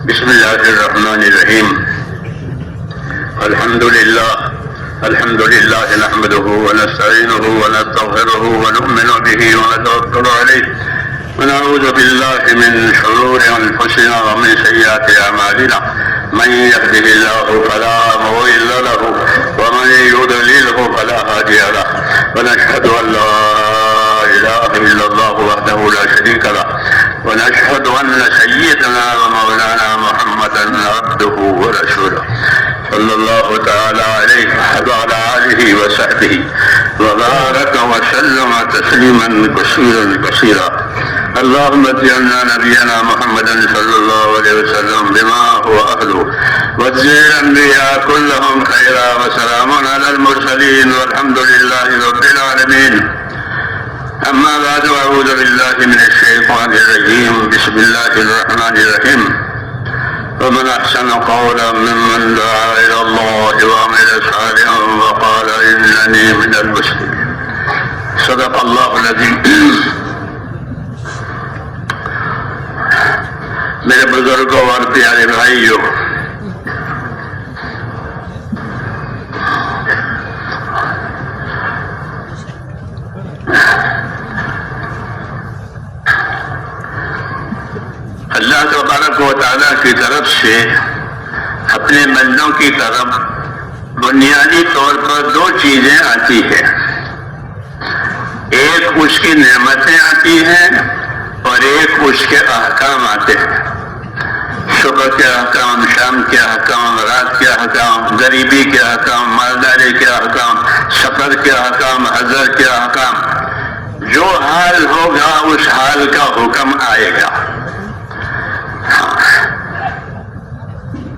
بسم الله الرحمن الرحيم. الحمد لله نحمده ونستعينه ونستغفره ونؤمن به ونتوكل عليه ونعوذ بالله من شرور أنفسنا ومن سيئات أعمالنا. من يهده الله فلا مضل له ومن يضلله فلا هادي له. ونشهد أن لا إله إلا الله وحده لا شريك له ونشهد أن سيدنا ومولانا محمدا عبده ورسوله صلى الله تعالى عليه وعلى آله وصحبه وبارك وسلم تسليما كثيرا. اللهم اجعلنا نبينا محمدا صلى الله عليه وسلم بما هو أهله واجزل الأنبياء كلهم خيرا وسلام على المرسلين والحمد لله رب العالمين. أما بعد أعوذ بالله من الشيطان الرجيم. بسم الله الرحمن الرحيم. ومن أحسن قولا ممن دعا إلى الله وعمل صالحا وقال إنني من المسلمين. صدق الله العظيم. میرے بزرگوں اور پیارے بھائیوں، اللہ تبارک و تعالیٰ کی طرف سے اپنے بندوں کی طرف بنیادی طور پر دو چیزیں آتی ہیں. ایک اس کی نعمتیں آتی ہیں اور ایک اس کے احکام آتے ہیں. صبح کے احکام، شام کے احکام، رات کے احکام، غریبی کے احکام، مالداری کے احکام، سفر کے احکام، حضر کے احکام. جو حال ہوگا اس حال کا حکم آئے گا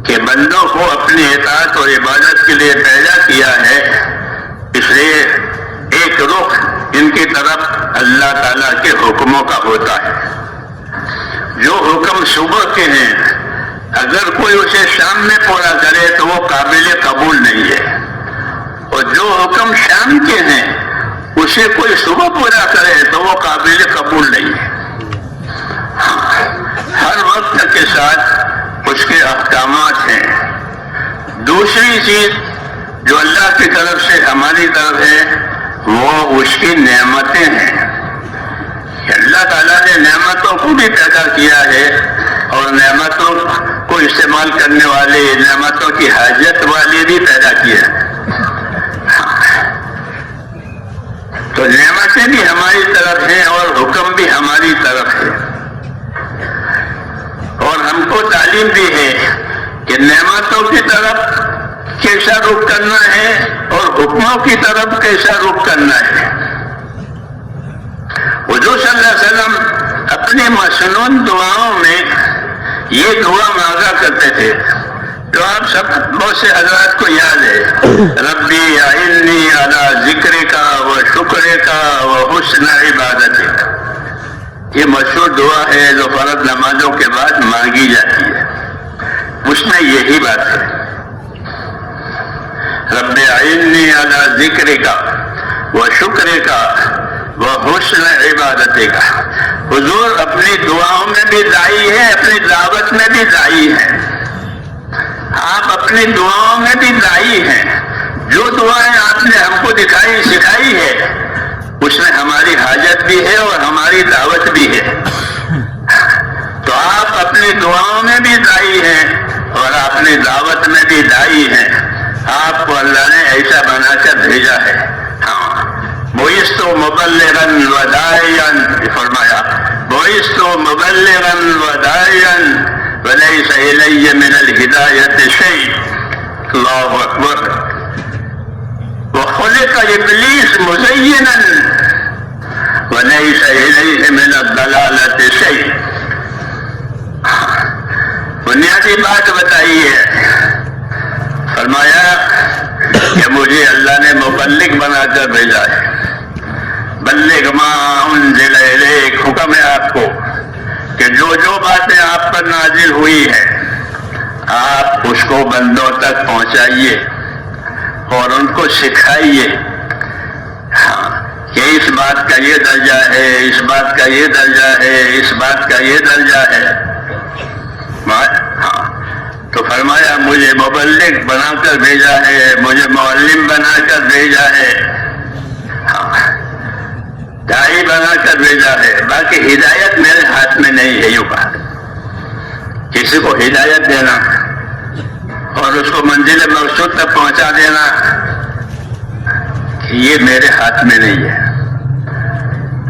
کہ بندوں کو اپنی اطاعت اور عبادت کے لیے پیدا کیا ہے، اس لیے ایک رخ ان کی طرف اللہ تعالیٰ کے حکموں کا ہوتا ہے. جو حکم صبح کے ہیں اگر کوئی اسے شام میں پورا کرے تو وہ قابل قبول نہیں ہے، اور جو حکم شام کے ہیں اسے کوئی صبح پورا کرے تو وہ قابل قبول نہیں ہے. ہر وقت کے ساتھ اس کے احکامات ہیں. دوسری چیز جو اللہ کی طرف سے ہماری طرف ہے وہ اس کی نعمتیں ہیں. اللہ تعالیٰ نے نعمتوں کو بھی پیدا کیا ہے اور نعمتوں کو استعمال کرنے والے، نعمتوں کی حاجت والے بھی پیدا کیا ہے. تو نعمتیں بھی ہماری طرف ہیں اور حکم بھی ہماری طرف ہے، اور ہم کو تعلیم بھی ہے کہ نعمتوں کی طرف کیسا رخ کرنا ہے اور حکموں کی طرف کیسا رخ کرنا ہے. حضور صلی اللہ علیہ وسلم اپنی مسنون دعاؤں میں یہ دعا مانگا کرتے تھے جو آپ سب بہت سے حضرات کو یاد ہے. ربی اعنی علی ذکرک و شکرک و حسن عبادتک. یہ مشہور دعا ہے جو فرض نمازوں کے بعد مانگی جاتی ہے. اس میں یہی بات ہے، رب اعنی علی ذکرک و شکرک و حسن عبادتک. حضور اپنی دعاؤں میں بھی داعی ہے، اپنی دعوت میں بھی داعی ہے. آپ اپنی دعاؤں میں بھی داعی ہیں. جو دعائیں آپ نے ہم کو دکھائی سکھائی ہے اس میں ہماری حاجت بھی ہے اور ہماری دعوت بھی ہے. تو آپ اپنی دعاؤں میں بھی داعی ہیں اور اپنی دعوت میں بھی داعی ہیں. آپ کو اللہ نے ایسا بنا کر بھیجا ہے. بعثت مبلغا وداعیا، فرمایا بعثت مبلغا وداعیا وليس إلي من الهداية شيء. اللہ اکبر. وخلق إبليس مزينا وليس إليه من الضلالة شيء. بنیادی بات بتائی ہے. فرمایا کہ مجھے اللہ نے مبلغ بنا کر بھیجا ہے. بلغ ما انزل الیک، حکم ہے آپ کو کہ جو جو باتیں آپ پر نازل ہوئی ہیں آپ اس کو بندوں تک پہنچائیے اور ان کو سکھائیے. کہ اس بات کا یہ درجہ ہے، اس بات کا یہ درجہ ہے، اس بات کا یہ درجہ ہے. ہاں مبلغ بنا کر بھیجا ہے، مجھے معلم بنا کر بھیجا ہے، داعی بنا کر بھیجا ہے، باقی ہدایت میرے ہاتھ میں نہیں ہے۔ یوں کہا کسی کو ہدایت دینا اور اس کو منزل مقصود تک پہنچا دینا یہ میرے ہاتھ میں نہیں ہے۔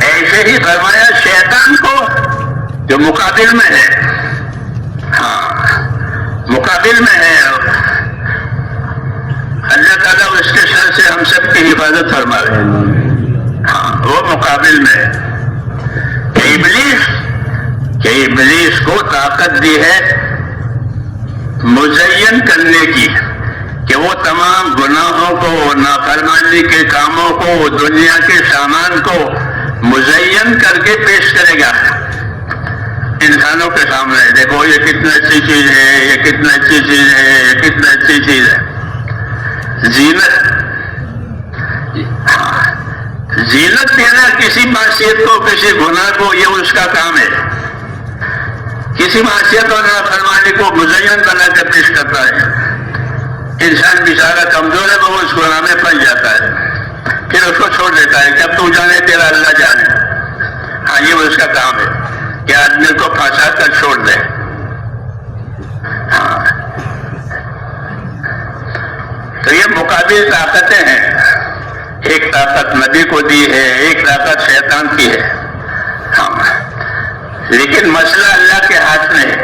ایسے ہی فرمایا شیطان کو جو مقابل میں ہے، مقابل میں ہے، اللہ تعالیٰ اس کے شر سے ہم سب کی حفاظت فرمائے۔ وہ مقابل میں ہے کہ ابلیس کو طاقت دی ہے مزین کرنے کی، کہ وہ تمام گناہوں کو، نافرمانی کے کاموں کو، دنیا کے سامان کو مزین کر کے پیش کرے گا انسانوں کے سامنے۔ دیکھو یہ کتنا اچھی چیز ہے، یہ کتنا اچھی چیز ہے، یہ کتنا اچھی چیز ہے۔ زینت دینا کسی معصیت کو، کسی گناہ کو، یہ اس کا کام ہے۔ کسی معصیت اور نافرمانی کو مزین بنا کر پیش کرتا ہے۔ انسان بیچارہ کمزور ہے، وہ اس گناہ میں پھنس جاتا ہے، پھر اس کو چھوڑ دیتا ہے کہ اب تو جانے تیرا اللہ جانے۔ یہ اس کا کام ہے کہ آدمی کو پھنسا کر چھوڑ دے۔ تو یہ مقابل طاقتیں ہیں، ایک طاقت نبی کو دی ہے، ایک طاقت شیطان کی ہے۔ لیکن مسئلہ اللہ کے ہاتھ میں ہے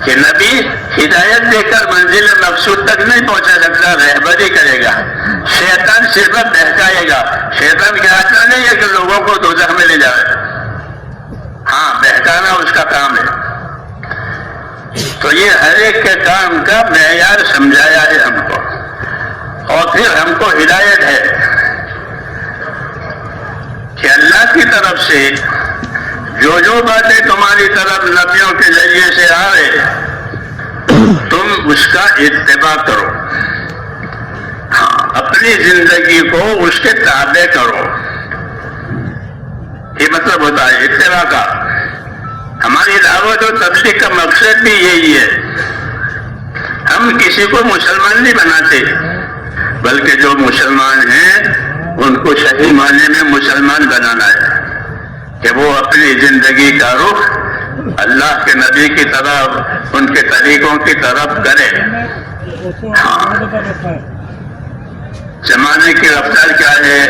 کہ نبی ہدایت دے کر منزل مقصود تک نہیں پہنچا سکتا، رہبری کرے گا۔ شیطان صرف بہکائے گا۔ شیطان کے ہاتھ میں نہیں ہے کہ لوگوں کو دوزخ میں لے جائے، بہکانا اس کا کام ہے۔ تو یہ ہر ایک کے کام کا معیار سمجھایا ہے ہم کو، اور پھر ہم کو ہدایت ہے کہ اللہ کی طرف سے جو باتیں تمہاری طرف نبیوں کے ذریعے سے آ رہے تم اس کا اتباع کرو، اپنی زندگی کو اس کے تابع کرو۔ یہ مطلب ہوتا ہے اتباع کا۔ ہماری دعوت اور تبلیغ کا مقصد بھی یہی ہے۔ ہم کسی کو مسلمان نہیں بناتے، بلکہ جو مسلمان ہیں ان کو صحیح معنی میں مسلمان بنانا ہے کہ وہ اپنی زندگی کا رخ اللہ کے نبی کی طرف، ان کے طریقوں کی طرف کرے۔ زمانے کی رفتار کیا ہے،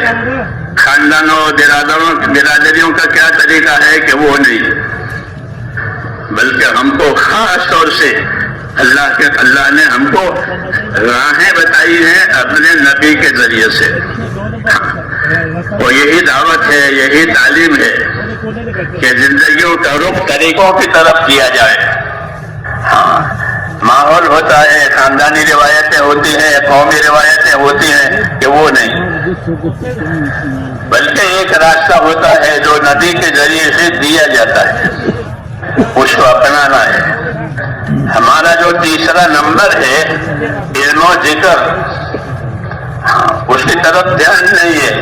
خاندانوں برادریوں کا کیا طریقہ ہے کہ وہ نہیں، بلکہ ہم کو خاص طور سے اللہ نے ہم کو راہیں بتائی ہیں اپنے نبی کے ذریعے سے، اور یہی دعوت ہے، یہی تعلیم ہے کہ زندگیوں کا رخ طریقوں کی طرف کیا جائے۔ ماحول ہوتا ہے، خاندانی روایتیں ہوتی ہیں، قومی روایتیں ہوتی ہیں کہ وہ نہیں، بلکہ ایک راستہ ہوتا ہے جو نبی کے ذریعے سے دیا جاتا ہے، اس کو اپنانا ہے۔ ہمارا جو تیسرا نمبر ہے علم و ذکر، اس کی طرف دھیان نہیں ہے،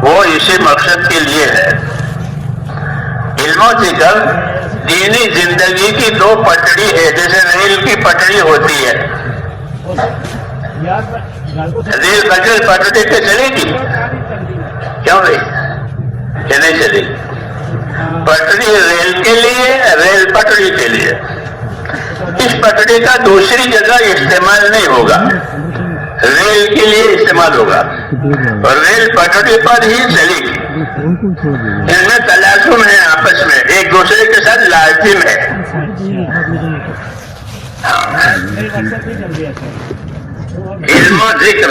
وہ اسی مقصد کے لیے ہے۔ علم و ذکر دینی زندگی کی دو پٹڑی ہے، جیسے ریل کی پٹڑی ہوتی ہے۔ ریل بغیر پٹڑی پہ چلے گی؟ کیوں بھائی کہ نہیں چلے گی؟ پٹڑی ریل کے لیے، ریل پٹڑی کے لیے۔ اس پٹڑی کا دوسری جگہ استعمال نہیں ہوگا، ریل کے لیے استعمال ہوگا، اور ریل پٹڑی پر ہی چلے گی۔ ان میں تلازم ہے، آپس میں ایک دوسرے کے ساتھ لازم ہے۔ علم و ذکر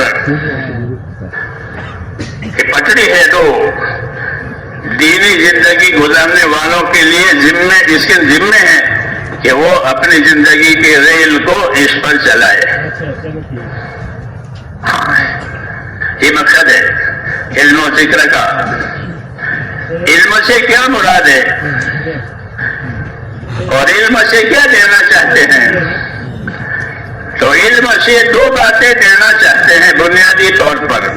پٹڑی ہے تو دینی زندگی گزارنے والوں کے لیے اس کے ذمے ہے کہ وہ اپنی زندگی کی ریل کو اس پر چلائے۔ یہ مقصد ہے علم و ذکر کا۔ علم سے کیا مراد ہے اور علم سے کیا دینا چاہتے ہیں؟ تو علم سے دو باتیں دینا چاہتے ہیں بنیادی طور پر۔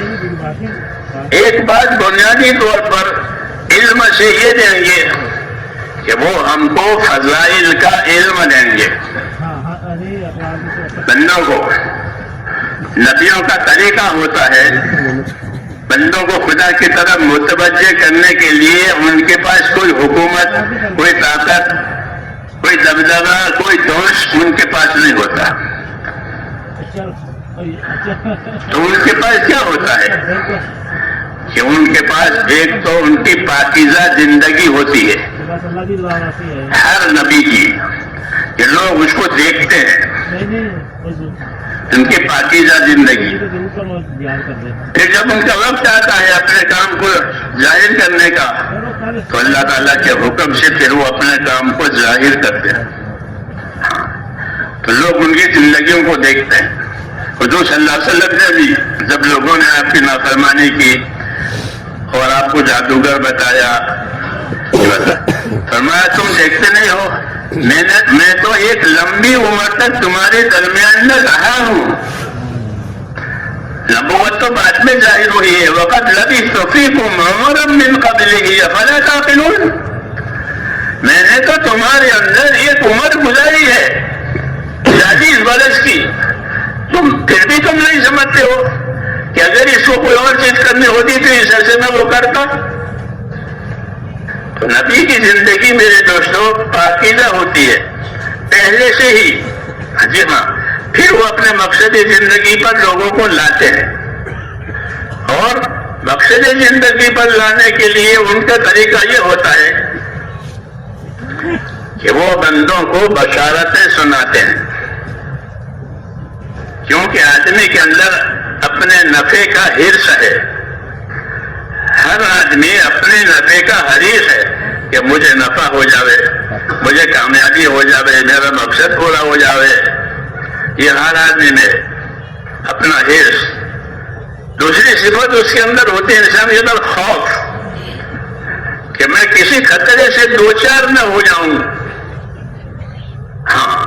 ایک بات بنیادی طور پر علم سے یہ دیں گے کہ وہ ہم کو فضائل کا علم دیں گے، بندوں کو نبیوں کا طریقہ ہوتا ہے بندوں کو خدا کی طرف متوجہ کرنے کے لیے ان کے پاس کوئی حکومت، کوئی طاقت، کوئی دبدبہ، کوئی دوش ان کے پاس نہیں ہوتا. تو ان کے پاس کیا ہوتا ہے کہ ان کے پاس ایک تو ان کی پاکیزہ زندگی ہوتی ہے ہر نبی کی، کہ لوگ اس کو دیکھتے ہیں، ان کی پاکیزہ زندگی. پھر جب ان کا وقت آتا ہے اپنے کام کو ظاہر کرنے کا تو اللہ تعالیٰ کے حکم سے پھر وہ اپنے کام کو ظاہر کرتے ہیں. تو لوگ ان کی زندگیوں کو دیکھتے ہیں. حضور صلی اللہ علیہ وسلم نے بھی جب لوگوں نے آپ کی نافرمانی کی اور آپ کو جادوگر بتایا، فرمایا تم دیکھتے نہیں ہو، میں تو ایک لمبی عمر تک تمہارے درمیان میں رہا ہوں. نبوت تو بعد میں ظاہر ہوئی ہے. وقت لبثت فیکم عمرا من قبلہ افلا تعقلون. میں نے تو تمہارے اندر ایک عمر گزاری ہے 40 برس کی، تم پھر بھی تم نہیں سمجھتے ہو کہ اگر اس کو کوئی اور چیز کرنی ہوتی تو اس عرصے میں وہ کرتا. تو نبی کی زندگی میرے دوستوں پاکیزہ ہوتی ہے پہلے سے ہی. جی ہاں، پھر وہ اپنے مقصد زندگی پر لوگوں کو لاتے ہیں، اور مقصد زندگی پر لانے کے لیے ان کا طریقہ یہ ہوتا ہے کہ وہ بندوں کو بشارتیں سناتے ہیں. کیونکہ آدمی کے اندر اپنے نفع کا حرص ہے. ہر آدمی اپنے نفع کا حریص ہے کہ مجھے نفع ہو جاوے، مجھے کامیابی ہو جاوے، میرا مقصد پورا ہو جاوے. یہ ہر آدمی میں اپنا حرص. دوسری صفت اس کے اندر ہوتی ہے انسان کے اندر خوف، کہ میں کسی خطرے سے دوچار نہ ہو جاؤں. ہاں،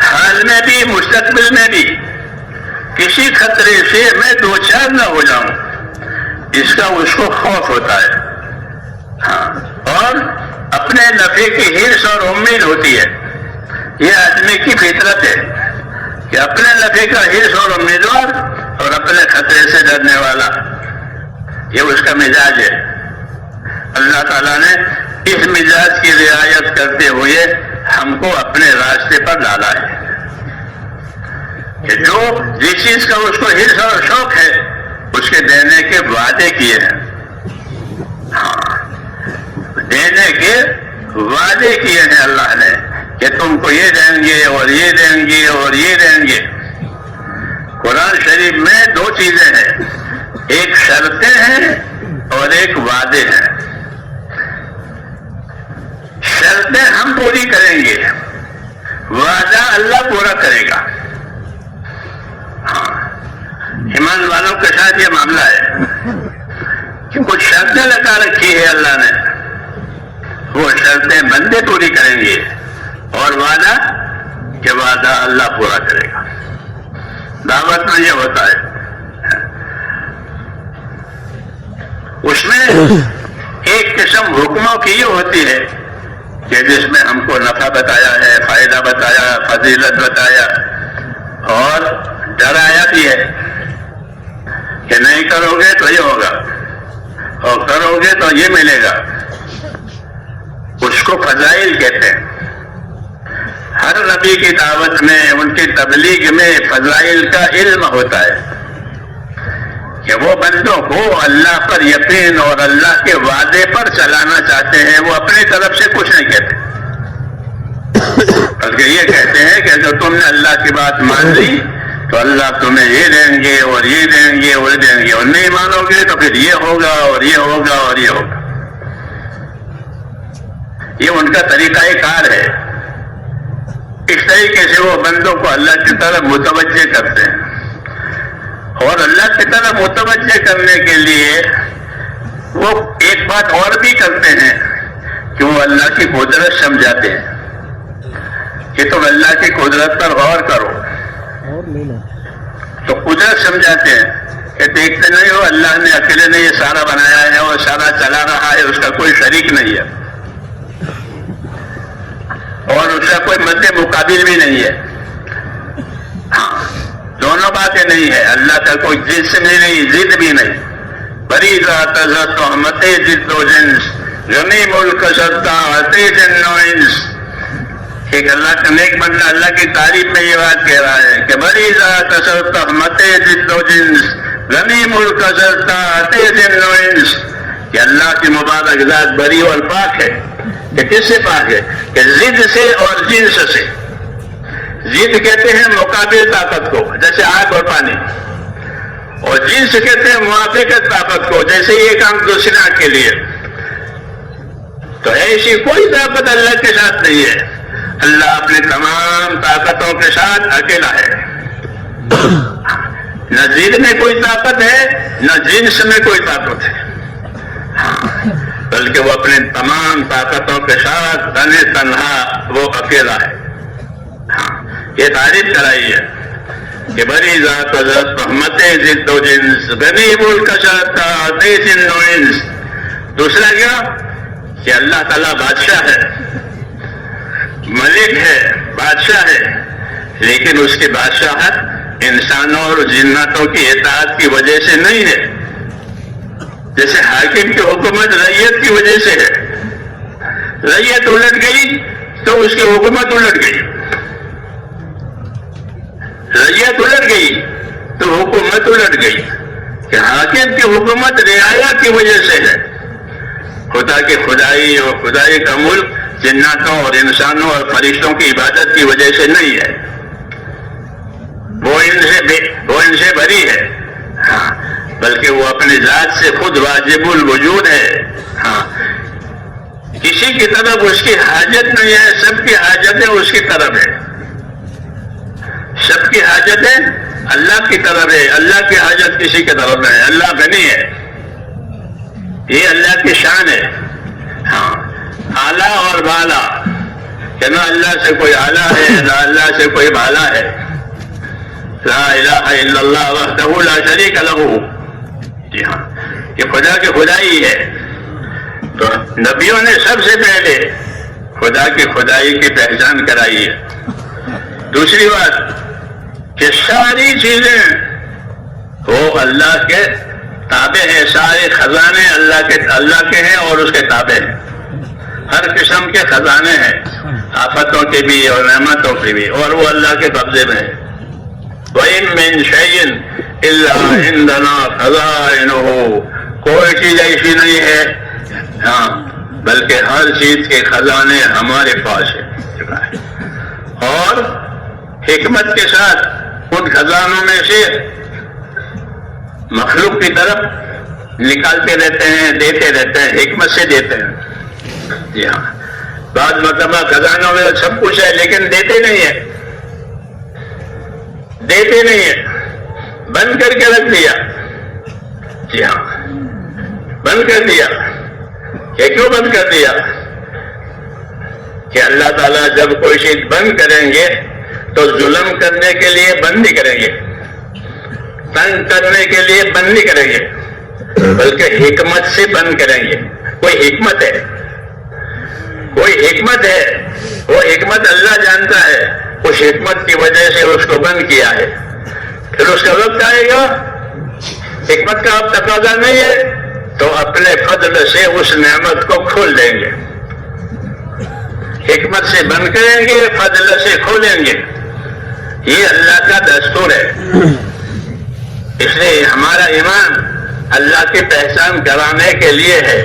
حال میں بھی مستقبل میں بھی کسی خطرے سے میں دوچار نہ ہو جاؤں، اس کا اس کو خوف ہوتا ہے. ہاں، اور اپنے نفع کی حرص اور امید ہوتی ہے. یہ آدمی کی فطرت ہے کہ اپنے نفع کا حرص اور امیدوار اور اپنے خطرے سے ڈرنے والا، یہ اس کا مزاج ہے. اللہ تعالیٰ نے اس مزاج کی رعایت کرتے ہوئے ہم کو اپنے راستے پر ڈالا ہے کہ جو جس چیز کا اس کو حرص اور شوق ہے اس کے دینے کے وعدے کیے ہیں. ہاں، دینے کے وعدے کیے ہیں اللہ نے کہ تم کو یہ دیں گے اور یہ دیں گے اور یہ دیں گے. قرآن شریف میں 2 چیزیں ہیں، ایک شرطیں ہیں اور ایک وعدے ہیں. شرطیں ہم پوری کریں گے، وعدہ اللہ پورا کرے گا. ہاں، ایمان والوں کے ساتھ یہ معاملہ ہے کہ کچھ شرطیں لگا رکھی ہے اللہ نے، وہ شرطیں بندے پوری کریں گے، اور وعدہ کہ وعدہ اللہ پورا کرے گا. دعوت میں یہ ہوتا ہے. اس میں ایک قسم حکموں کی یہ ہوتی ہے کہ جس میں ہم کو نفع بتایا ہے، فائدہ بتایا، فضیلت بتایا، اور ڈرایا بھی ہے کہ نہیں کرو گے تو یہ ہوگا اور کرو گے تو یہ ملے گا. اس کو فضائل کہتے ہیں. ہر نبی کی دعوت میں، ان کی تبلیغ میں فضائل کا علم ہوتا ہے کہ وہ بندوں کو اللہ پر یقین اور اللہ کے وعدے پر چلانا چاہتے ہیں. وہ اپنی طرف سے کچھ نہیں کہتے، بلکہ یہ کہتے ہیں کہ اگر تم نے اللہ کی بات مان لی تو اللہ تمہیں یہ دیں گے اور یہ دیں گے اور یہ دیں گے، اور نہیں مانو گے تو پھر یہ ہوگا اور یہ ہوگا اور یہ ہوگا. یہ ان کا طریقہ کار ہے. اس طریقے سے وہ بندوں کو اللہ کی طرف متوجہ کرتے ہیں، اور اللہ کی طرف متوجہ کرنے کے لیے وہ ایک بات اور بھی کرتے ہیں کہ وہ اللہ کی قدرت سمجھاتے ہیں کہ تم اللہ کی قدرت پر غور کرو. تو قدرت سمجھاتے ہیں کہ دیکھتے نہیں ہو اللہ نے اکیلے نے یہ سارا بنایا ہے اور سارا چلا رہا ہے، اس کا کوئی شریک نہیں ہے، اور اسے کا کوئی مد مقابل بھی نہیں ہے. ہاں دونوں باتیں نہیں ہے. اللہ کا کوئی جسم بھی نہیں, ضد بھی نہیں. بری ذات تہمت ضد و جنس غنی ملک سرتا عطی جن و انس. ایک اللہ کا نیک بندہ اللہ کی تعریف میں یہ بات کہہ رہا ہے کہ بری ذات تہمت ضد و جنس غنی ملک سرتا عطی جن و انس, کہ اللہ کی مبارک ذات بری اور پاک ہے. کہ کس سے پاک ہے؟ کہ ضد سے اور جنس سے. ضد کہتے ہیں مقابل طاقت کو, جیسے آگ اور پانی, اور جنس کہتے ہیں موافقت طاقت کو, جیسے یہ کام دوسرے کے لیے. تو ایسی کوئی طاقت اللہ کے ساتھ نہیں ہے. اللہ اپنے تمام طاقتوں کے ساتھ اکیلا ہے. نہ ضد میں کوئی طاقت ہے, نہ جنس میں کوئی طاقت ہے, بلکہ وہ اپنے تمام طاقتوں کے ساتھ تنے تنہا وہ اکیلا ہے. یہ تعریف کرائی ہے کہ بری ذات رحمت ضد و جنس غنی ملک سرتا عطی جن و انس. دوسرا کیا کہ اللہ تعالیٰ بادشاہ ہے, ملک ہے, بادشاہ ہے, لیکن اس کی بادشاہت انسانوں اور جناتوں کی اطاعت کی وجہ سے نہیں ہے. جیسے حاکم کی حکومت رعیت کی وجہ سے ہے. رعیت الٹ گئی تو اس کی حکومت الٹ گئی, رعیت الٹ گئی تو حکومت الٹ گئی. کہ حاکم کی حکومت رعایا کی وجہ سے ہے. خدا کی خدائی اور خدائی کا ملک جناتوں اور انسانوں اور فرشتوں کی عبادت کی وجہ سے نہیں ہے. وہ ان سے بری ہے, ہاں, بلکہ وہ اپنی ذات سے خود واجب الوجود ہے. ہاں, کسی کی طرف اس کی حاجت نہیں ہے, سب کی حاجتیں اس کی طرف ہے. سب کی حاجتیں اللہ کی طرف ہے, اللہ کی حاجت کسی کی طرف ہے. اللہ غنی ہے, یہ اللہ کی شان ہے. ہاں, اعلیٰ اور بالا, کہ نہ اللہ سے کوئی اعلیٰ ہے نہ اللہ سے کوئی بالا ہے. لا الہ الا اللہ وحدہ لا شریک لہ. جی ہاں, یہ خدا کی خدائی ہے. تو نبیوں نے سب سے پہلے خدا کی خدائی کی پہچان کرائی ہے. دوسری بات کہ ساری چیزیں وہ اللہ کے تابع ہیں. سارے خزانے اللہ کے ہیں اور اس کے تابع ہیں. ہر قسم کے خزانے ہیں, آفتوں کے بھی اور نعمتوں کے بھی, اور وہ اللہ کے قبضے میں ہیں. وَإِن مِّن شَيْءٍ إِلَّا عِندَنَا خَزَائِنُهُ. کوئی چیز ایسی نہیں ہے, ہاں, بلکہ ہر چیز کے خزانے ہمارے پاس ہے. اور حکمت کے ساتھ ان خزانوں میں سے مخلوق کی طرف نکالتے رہتے ہیں, دیتے رہتے ہیں, حکمت سے دیتے ہیں. جی ہاں, بعض مرتبہ خزانوں میں سب کچھ ہے لیکن دیتے نہیں ہے, دیتے نہیں ہے, بند کر کے رکھ دیا. جی ہاں, بند کر دیا. کہ کیوں بند کر دیا؟ کہ اللہ تعالیٰ جب کوئی چیز بند کریں گے تو ظلم کرنے کے لیے بند نہیں کریں گے, تنگ کرنے کے لیے بند نہیں کریں گے, بلکہ حکمت سے بند کریں گے. کوئی حکمت ہے, کوئی حکمت ہے, وہ حکمت اللہ جانتا ہے. اس حکمت کی وجہ سے اس کو بند کیا ہے. پھر اس کا وقت آئے گا, حکمت کا اب تقاضا نہیں ہے, تو اپنے فضل سے اس نعمت کو کھول دیں گے. حکمت سے بند کریں گے, فضل سے کھولیں گے. یہ اللہ کا دستور ہے. اس لیے ہمارا ایمان اللہ کی پہچان کرانے کے لیے ہے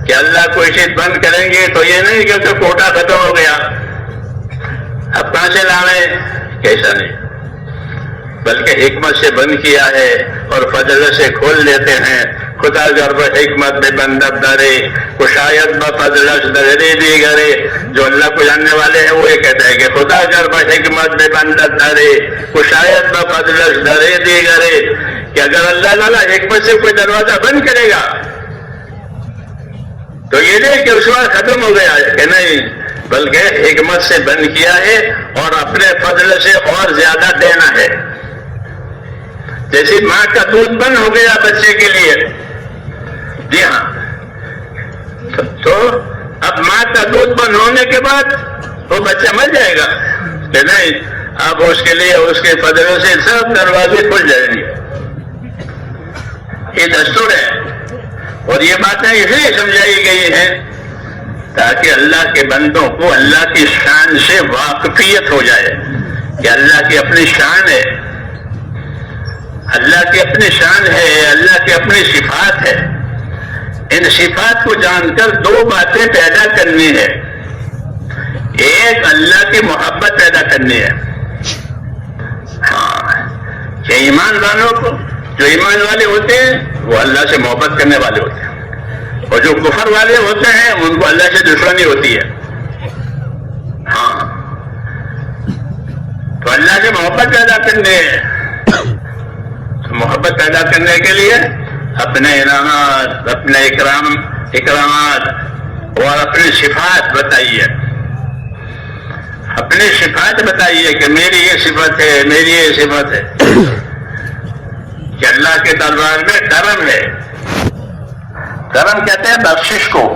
کہ اللہ کوئی چیز بند کریں گے تو یہ نہیں کہ تو کوٹا ختم ہو گیا, اب کہاں سے لاویں, کیسا نہیں, بلکہ حکمت سے بند کیا ہے اور فضل سے کھول دیتے ہیں. خدا گر حکمت میں بندب درے کو شاید بفضلش درے دی گرے. جو اللہ کو جاننے والے ہیں وہ یہ کہتے ہیں کہ خدا گر حکمت میں بندب درے کو شاید بفضلش درے دی گرے. کہ اگر اللہ تعالیٰ حکمت سے کوئی دروازہ بند کرے گا تو یہ نہیں کہ اس وقت ختم ہو گیا ہے, کہ نہیں, بلکہ حکمت سے بند کیا ہے اور اپنے فضل سے اور زیادہ دینا ہے. جیسے ماں کا دودھ بند ہو گیا بچے کے لیے, جی ہاں, تو اب ماں کا دودھ بند ہونے کے بعد وہ بچہ مر جائے گا کہ نہیں، اب اس کے لیے اس کے فضلوں سے سب دروازے کھل جائیں گے. یہ دستور ہے، اور یہ باتیں اس لیے سمجھائی گئی ہیں تاکہ اللہ کے بندوں کو اللہ کی شان سے واقفیت ہو جائے کہ اللہ کی اپنی شان ہے، اللہ کی اپنی شان ہے، اللہ کی اپنی صفات ہے. ان صفات کو جان کر دو باتیں پیدا کرنی ہے. ایک اللہ کی محبت پیدا کرنی ہے. ہاں، کہ ایمان والوں کو، جو ایمان والے ہوتے ہیں وہ اللہ سے محبت کرنے والے ہوتے ہیں، اور جو کفر والے ہوتے ہیں ان کو اللہ سے دشمنی ہوتی ہے. ہاں، تو اللہ سے محبت پیدا کرنی ہے. محبت پیدا کرنے کے لیے اپنے انعامات، اپنے اکرامات اور اپنی صفات بتائیے. اپنی صفات بتائیے کہ میری یہ صفت ہے، میری یہ صفت ہے. کہ اللہ کے دربار میں کرم ہے. کرم کہتے ہیں بخشش کو،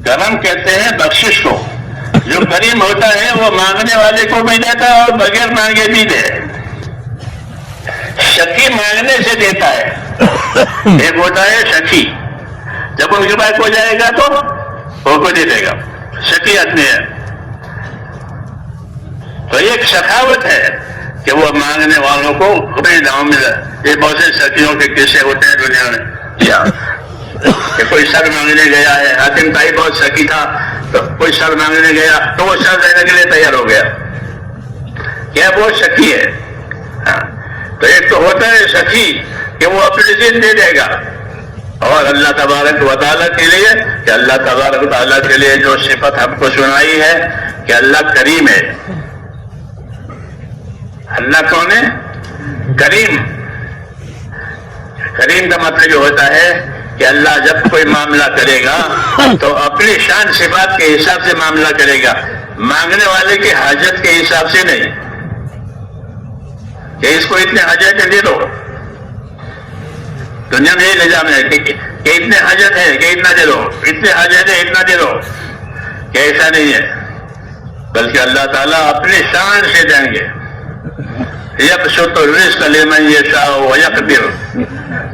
کرم کہتے ہیں بخشش کو. جو کریم ہوتا ہے وہ مانگنے والے کو بھی دیتا ہے اور بغیر مانگے بھی دے. شکی مانگنے سے دیتا ہے. ایک ہوتا ہے شکی، جب ان کے پاس ہو جائے گا تو وہ کو دے دے گا. شکی آدمی ہے. تو ایک سخاوت ہے کہ وہ مانگنے والوں کو خبر داؤں میں. یہ بہت سے شکیوں کے قصے ہوتے ہیں دنیا میں. کہ کوئی سر مانگنے گیا ہے، حاتم بھائی بہت شکی تھا، تو کوئی سر مانگنے گیا تو وہ سر دینے کے لیے تیار ہو گیا. کیا بہت شکی ہے. تو ایک تو ہوتا ہے شکی کہ وہ اپنی ضد دے دے گا. اور اللہ تبارک و تعالیٰ کے لیے، کہ اللہ تبارک و تعالیٰ کے لیے جو صفت ہم کو سنائی ہے کہ اللہ کریم ہے. اللہ کون ہے؟ کریم. کریم کا مطلب یہ ہوتا ہے کہ اللہ جب کوئی معاملہ کرے گا تو اپنی شان صفات کے حساب سے معاملہ کرے گا، مانگنے والے کی حاجت کے حساب سے نہیں کہ اس کو اتنے حاجت دے دو. دنیا میں یہ نظام ہے کہ اتنے حاجت ہے کہ اتنا دے دو، اتنے حاجت ہے اتنا دے دو. کہ ایسا نہیں ہے، بلکہ اللہ تعالیٰ اپنی شان سے دیں گے. یبسط الرزق لمن یشاء ویقدر.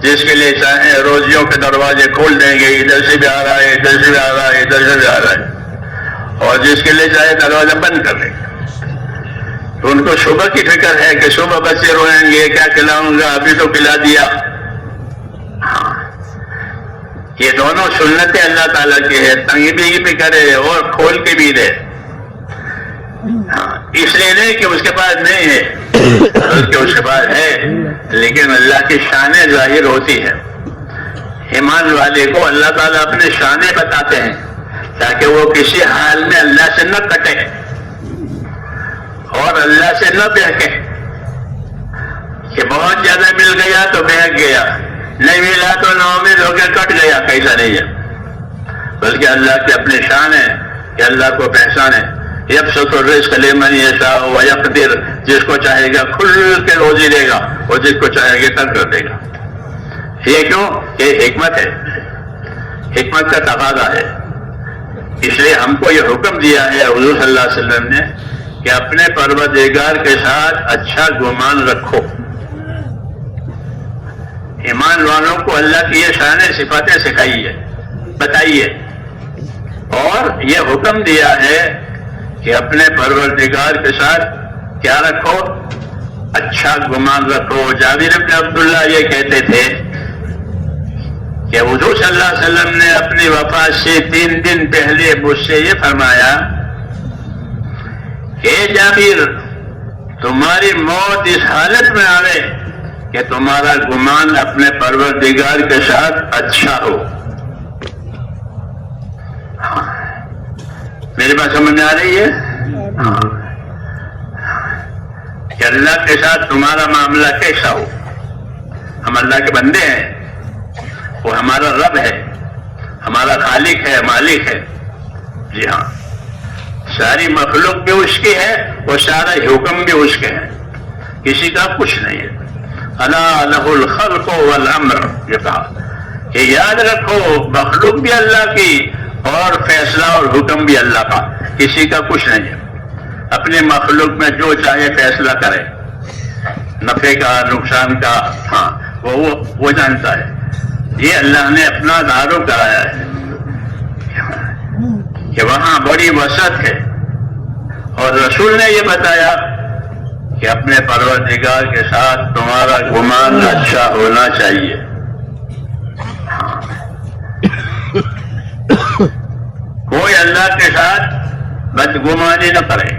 جس کے لیے چاہیں روزیوں کے دروازے کھول دیں گے، ادھر سے بھی آ رہا ہے، ادھر سے بھی آ رہا ہے، ادھر سے بھی آ رہا ہے. اور جس کے لیے چاہے دروازہ بند کر دیں گے. تو ان کو صبح کی فکر ہے کہ صبح بچے روئیں گے، کیا کھلاؤں گا، ابھی تو کھلا دیا. ہاں، یہ دونوں سنتیں اللہ تعالیٰ کی ہے. تنگی بھی کرے اور کھول کے بھی دے. ہاں، اس لیے نہیں کہ اس کے پاس نہیں ہے، بلکہ اس کے پاس ہے، لیکن اللہ کی شانیں ظاہر ہوتی ہے. ایمان والے کو اللہ تعالیٰ اپنے شانیں بتاتے ہیں تاکہ وہ کسی حال میں اللہ سے نہ کٹے اور اللہ سے نہ بہکے. کہ بہت زیادہ مل گیا تو بہک گیا، نہیں ملا تو ناامید ہو کے کٹ گیا. کیسا نہیں ہے، بلکہ اللہ کی اپنی شان ہے کہ اللہ کو پہچانے. یبسط الرزق لمن یشاء ویقدر. جس کو چاہے گا کھل کے روزی دے گا اور جس کو چاہے گا تنگ کر دے گا. یہ کیوں؟ یہ حکمت ہے، حکمت کا تقاضا ہے. اس لیے ہم کو یہ حکم دیا ہے حضور صلی اللہ علیہ وسلم نے کہ اپنے پروردگار کے ساتھ اچھا گمان رکھو. ایمان والوں کو اللہ کی یہ شان صفاتیں سکھائیے، بتائیے. اور یہ حکم دیا ہے کہ اپنے پروردگار کے ساتھ کیا رکھو؟ اچھا گمان رکھو. جابر بن عبداللہ یہ کہتے تھے کہ حضور صلی اللہ علیہ وسلم نے اپنی وفات سے 3 دن پہلے مجھ سے یہ فرمایا کہ جابر، تمہاری موت اس حالت میں آئے کہ تمہارا گمان اپنے پروردگار کے ساتھ اچھا ہو. ہاں، میری بات سمجھ میں آ رہی ہے؟ ہاں، کہ اللہ کے ساتھ تمہارا معاملہ کیسا ہو. ہم اللہ کے بندے ہیں، وہ ہمارا رب ہے، ہمارا خالق ہے، مالک ہے. جی ہاں، ساری مخلوق بھی اس کی ہے اور سارا حکم بھی اس کے ہے، کسی کا کچھ نہیں ہے. الا لہ الخلق والامر. یہ کہا کہ یاد رکھو مخلوق بھی اللہ کی اور فیصلہ اور حکم بھی اللہ کا، کسی کا کچھ نہیں ہے۔ اپنے مخلوق میں جو چاہے فیصلہ کرے، نفع کا نقصان کا، ہاں وہ جانتا ہے۔ یہ اللہ نے اپنا تعارف کرایا ہے کہ وہاں بڑی وسعت ہے، اور رسول نے یہ بتایا کہ اپنے پروردگار کے ساتھ تمہارا گمان اچھا ہونا چاہیے۔ کوئی اللہ کے ساتھ بدگمانی نہ کرے۔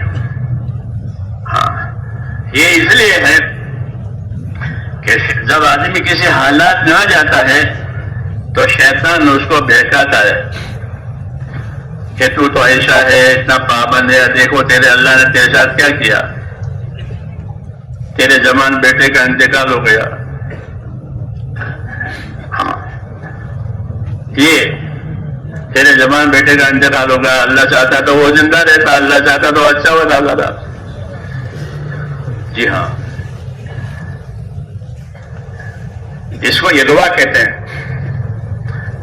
ہاں یہ اس لیے ہے کہ جب آدمی کسی حالات میں آ جاتا ہے تو شیطان اس کو بہکاتا ہے کہ تو ایسا ہے، اتنا پابند ہے، دیکھو تیرے اللہ نے تیرے ساتھ کیا کیا، تیرے جوان بیٹے کا انتقال ہو گیا۔ ہاں یہ تیرے جوان بیٹے کا انتقال ہوگا، اللہ چاہتا تو وہ زندہ رہتا، اللہ چاہتا تو اچھا ہوتا تھا۔ جی ہاں، اس کو یدوا کہتے ہیں،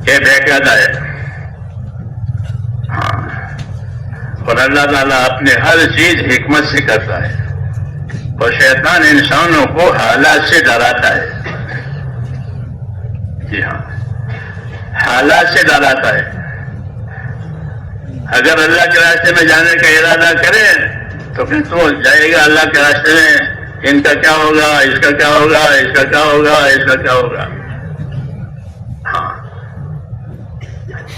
یہ بہکاتا ہے۔ ہاں، اور اللہ تعالیٰ اپنے ہر چیز حکمت سے کرتا ہے، اور شیطان انسانوں کو حالات سے ڈراتا ہے۔ جی ہاں، حالات سے ڈراتا ہے۔ اگر اللہ کے راستے میں جانے کا ارادہ کرے تو پھر تو جائے گا اللہ کے راستے میں، ان کا کیا ہوگا، اس کا کیا ہوگا، اس کا کیا ہوگا، اس کا کیا ہوگا۔ ہاں،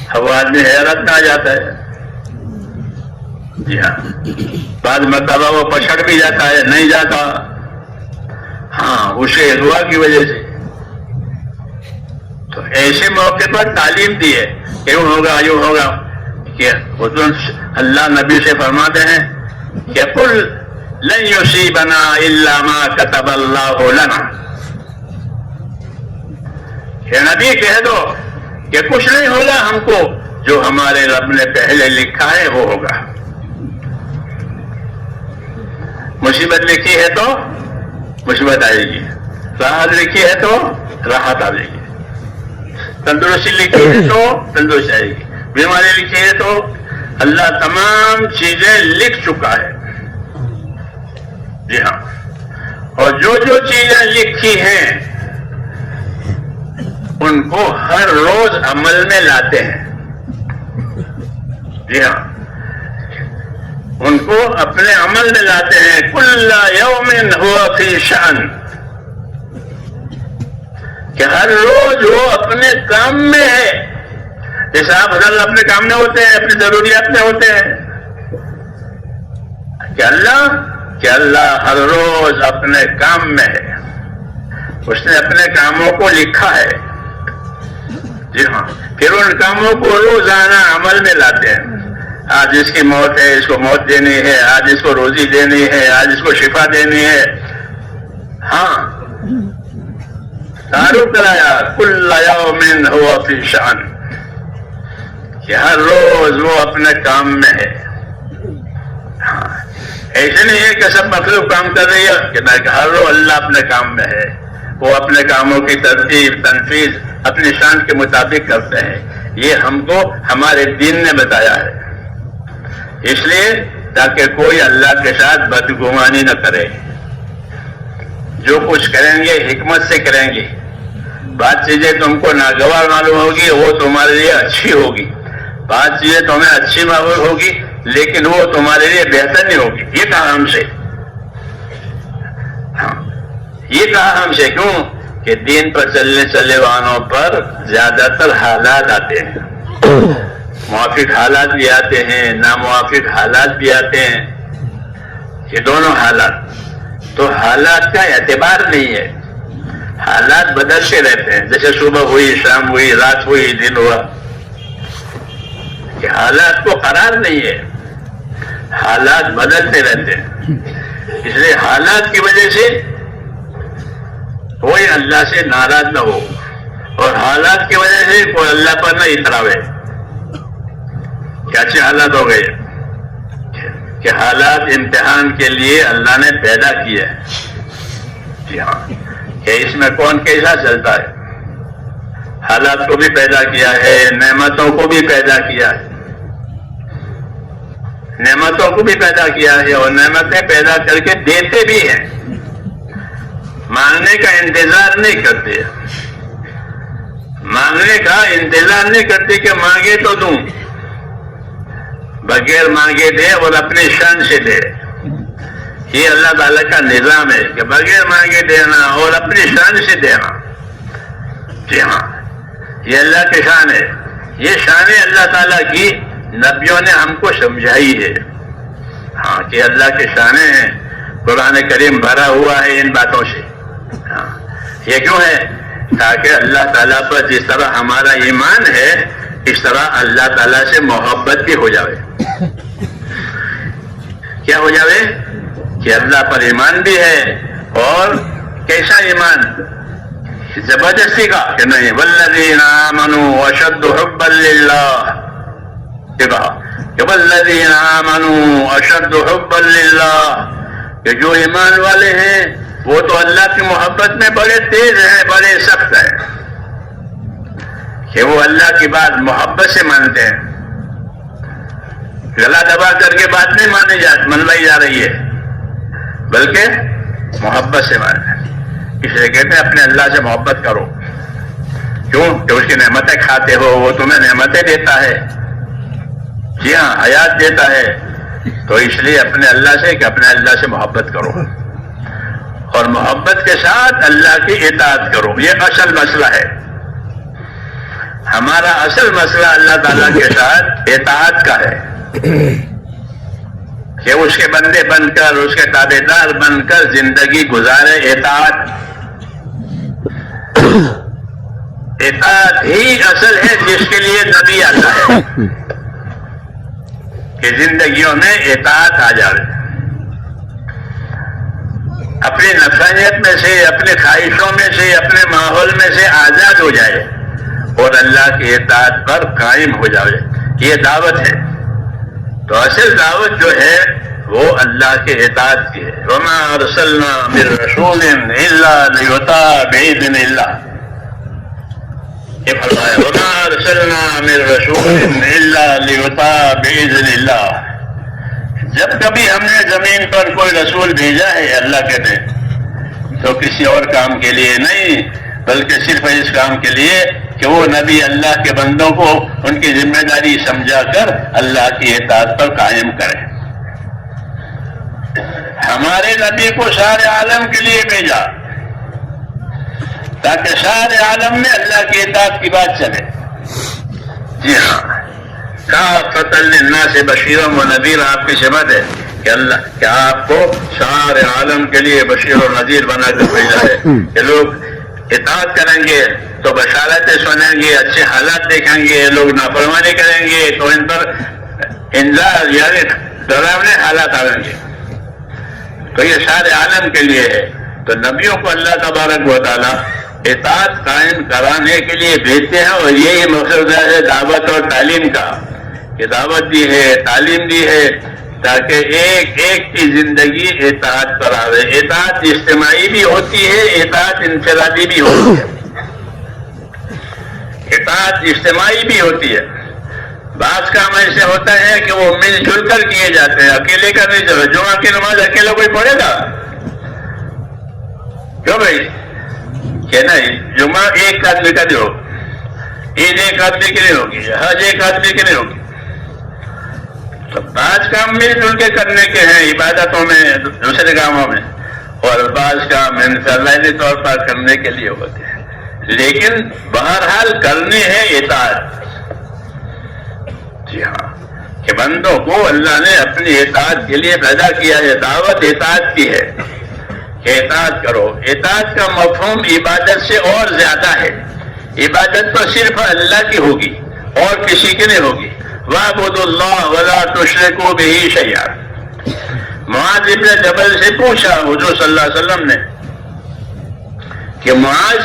اب وہ آدمی حیرت میں آ جاتا ہے۔ جی ہاں، بعض مرتبہ وہ پچھڑ بھی جاتا ہے، نہیں جاتا۔ ہاں، اسے دعا کی وجہ سے۔ تو ایسے موقع پر تعلیم دی ہے کہ یوں ہوگا، یوں ہوگا، کہ حضور اللہ نبی سے فرماتے ہیں کہ قل لن یصیبنا الا ما کتب اللہ لنا، کہ نبی کہہ دو کہ کچھ نہیں ہوگا ہم کو، جو ہمارے رب نے پہلے لکھا ہے وہ ہوگا۔ مصیبت لکھی ہے تو مصیبت آئے گی، راحت لکھی ہے تو راحت آئے گی، تندرستی لکھی ہے تو تندرستی آئے گی، بیماری لکھی ہے تو اللہ تمام چیزیں لکھ چکا ہے۔ جی ہاں، اور جو جو چیزیں لکھی ہیں ان کو ہر روز عمل میں لاتے ہیں۔ جی ہاں، ان کو اپنے عمل میں لاتے ہیں۔ کل یوم ہوا فی شأن، کہ ہر روز وہ اپنے کام میں ہے۔ جیسے آپ حضرت اپنے کام میں ہوتے ہیں، اپنی ضروریات میں ہوتے ہیں، کہ اللہ ہر روز اپنے کام میں ہے، اس نے اپنے کاموں کو لکھا ہے۔ جی ہاں، پھر ان کاموں کو روزانہ عمل میں لاتے ہیں۔ آج اس کی موت ہے، اس کو موت دینی ہے، آج اس کو روزی دینی ہے، آج اس کو شفا دینی ہے۔ ہاں، تعارف کرایا کل یوم ہوا فی شأن، کہ ہر روز وہ اپنے کام میں ہے۔ ہاں، ایسے نہیں ہے کہ سب مخلوق کام کر رہی ہے، کہ ہر روز اللہ اپنے کام میں ہے، وہ اپنے کاموں کی ترتیب تنفیذ اپنی شان کے مطابق کرتے ہیں۔ یہ ہم کو ہمارے دین نے بتایا ہے، اس لیے تاکہ کوئی اللہ کے ساتھ بدگمانی نہ کرے۔ جو کچھ کریں گے حکمت سے کریں گے۔ بعض چیزیں تم کو ناگوار معلوم ہوگی، وہ تمہارے لیے اچھی ہوگی، بعض چیزیں تمہیں اچھی معلوم ہوگی لیکن وہ تمہارے لیے بہتر نہیں ہوگی۔ یہ کہا ہم سے، ہاں یہ کہا ہم سے، کیوں کہ دین پر چلنے والوں پر زیادہ تر حالات آتے ہیں، موافق حالات بھی آتے ہیں، ناموافق حالات بھی آتے ہیں، یہ دونوں حالات۔ تو حالات کا اعتبار نہیں ہے، حالات بدلتے رہتے ہیں، جیسے صبح ہوئی، شام ہوئی، رات ہوئی، دن ہوا، کہ حالات کو قرار نہیں ہے، حالات بدلتے رہتے ہیں۔ اس لیے حالات کی وجہ سے کوئی اللہ سے ناراض نہ ہو، اور حالات کی وجہ سے کوئی اللہ پر نہ اتراوے کہ اچھے حالات ہو گئے، کہ حالات امتحان کے لیے اللہ نے پیدا کیا ہے۔ جی ہاں، کہ اس میں کون کیسا چلتا ہے، حالات کو بھی پیدا کیا ہے، نعمتوں کو بھی پیدا کیا ہے۔ نعمتوں کو بھی پیدا کیا ہے اور نعمتیں پیدا کر کے دیتے بھی ہیں. مانگنے کا انتظار نہیں کرتے، مانگنے کا انتظار نہیں کرتے کہ مانگے تو دوں، بغیر مانگے دے اور اپنے شان سے دے. یہ اللہ تعالیٰ کا نظام ہے کہ بغیر مانگے دینا اور اپنی شان سے دینا. جی ہاں، یہ اللہ کی شان ہے. یہ شان اللہ تعالیٰ کی نبیوں نے ہم کو سمجھائی ہے. ہاں کہ اللہ کی شانیں ہیں. قرآن کریم بھرا ہوا ہے ان باتوں سے. ہاں یہ کیوں ہے؟ تاکہ اللہ تعالیٰ پر جس طرح ہمارا ایمان ہے اس طرح اللہ تعالیٰ سے محبت بھی ہو جائے. کیا ہو جائے؟ کہ اللہ پر ایمان بھی ہے. اور کیسا ایمان؟ زبردستی کا کہ نہیں. والذین آمنوا اشد حبا للہ، کہ والذین آمنوا اشد حبا للہ، کہ جو ایمان والے ہیں وہ تو اللہ کی محبت میں بڑے تیز ہیں، بڑے سخت ہیں، کہ وہ اللہ کی بات محبت سے مانتے ہیں. گلا دبا کر کے بات نہیں منوائی جا رہی ہے بلکہ محبت سے مانتے ہیں. اس لیے کہتے ہیں اپنے اللہ سے محبت کرو. کیوں؟ کہ اس کی نعمتیں کھاتے ہو، وہ تمہیں نعمتیں دیتا ہے. جی ہاں، حیات دیتا ہے. تو اس لیے اپنے اللہ سے کہ اپنے اللہ سے محبت کرو اور محبت کے ساتھ اللہ کی اطاعت کرو. یہ اصل مسئلہ ہے. ہمارا اصل مسئلہ اللہ تعالیٰ کے ساتھ اطاعت کا ہے کہ اس کے بندے بن کر، اس کے تابع دار بن کر زندگی گزارے. اطاعت ہی اصل ہے جس کے لیے نبی آتا ہے کہ زندگیوں میں اطاعت آ جائے. اپنی نفسانیت میں سے، اپنے خواہشوں میں سے، اپنے ماحول میں سے آزاد ہو جائے اور اللہ کی اطاعت پر قائم ہو جائے. یہ دعوت ہے. تو اصل دعوت جو ہے وہ اللہ کے اطاعت کی ہے. وما ارسلنا من رسول الا لیطاع باذن اللہ. یہ فرمایا وما ارسلنا من رسول الا لیطاع باذن اللہ. جب کبھی ہم نے زمین پر کوئی رسول بھیجا ہے، اللہ کہتے ہیں، تو کسی اور کام کے لیے نہیں بلکہ صرف اس کام کے لیے کہ وہ نبی اللہ کے بندوں کو ان کی ذمہ داری سمجھا کر اللہ کی اطاعت پر قائم کرے. ہمارے نبی کو سارے عالم کے لیے بھیجا تاکہ سارے عالم میں اللہ کی اطاعت کی بات چلے. جی ہاں، کافۃ للناس بشیرا و نذیر آپ کی صفت ہے کہ اللہ کہ آپ کو سارے عالم کے لیے بشیر و نذیر بنا کر بھیجا ہے کہ لوگ اطاعت کریں گے تو بشارتیں سنیں گے، اچھے حالات دیکھیں گے. لوگ نافرمانی کریں گے تو ان پر انذار یعنی ڈراونے حالات آئیں گے. تو یہ سارے عالم کے لیے ہے. تو نبیوں کو اللہ تبارک و تعالیٰ اطاعت قائم کرانے کے لیے بھیجتے ہیں اور یہی مقصد ہے دعوت اور تعلیم کا کہ دعوت دی ہے، تعلیم دی ہے تاکہ ایک ایک کی زندگی اطاعت پر آوے. اطاعت اجتماعی بھی ہوتی ہے، اطاعت انفرادی بھی ہوتی ہے. اطاعت اجتماعی بھی ہوتی ہے. بعض کام ایسے ہوتا ہے کہ وہ مل جل کر کیے جاتے ہیں، اکیلے کا نہیں چلے. جمعہ کی نماز اکیلے کوئی پڑھے گا؟ کیوں بھائی؟ کہ نہیں، جمعہ ایک آدمی کا نہیں ہوگی، عید ایک آدمی کی نہیں ہوگی، حج ایک آدمی کی نہیں ہوگی. تو بعض کام مل جل کے کرنے کے ہیں عبادتوں میں، دوسرے کاموں میں، اور بعض کام انفرادی طور پر کرنے کے لیے ہوتے ہیں. لیکن بہرحال کرنی ہے اطاعت. جی ہاں، کہ بندوں کو اللہ نے اپنی اطاعت کے لیے پیدا کیا ہے. دعوت اطاعت کی ہے کہ اطاعت کرو. اطاعت کا مفہوم عبادت سے اور زیادہ ہے. عبادت تو صرف اللہ کی ہوگی اور کسی کی نہیں ہوگی. وَاعْبُدُوا اللَّهَ وَلَا تُشْرِكُوا بِهِ شَيْئًا. معاذ ابن جبل سے پوچھا حضور صلی اللہ علیہ وسلم نے کہ معاذ،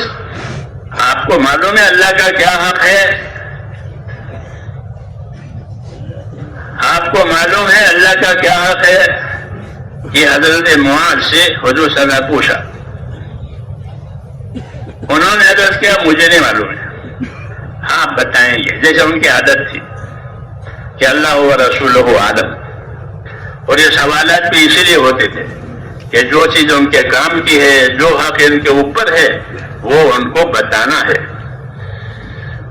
آپ کو معلوم ہے اللہ کا کیا حق ہے؟ آپ کو معلوم ہے اللہ کا کیا حق ہے؟ یہ حضرت معاذ سے حضور صلی اللہ علیہ وسلم پوچھا. انہوں نے عرض کیا مجھے نہیں معلوم ہے. ہاں بتائیں گے. جیسے ان کی عادت تھی کہ اللہ و رسولہ عالم، اور یہ سوالات بھی اسی لیے ہوتے تھے کہ جو چیز ان کے کام کی ہے، جو حق ان کے اوپر ہے، وہ ان کو بتانا ہے۔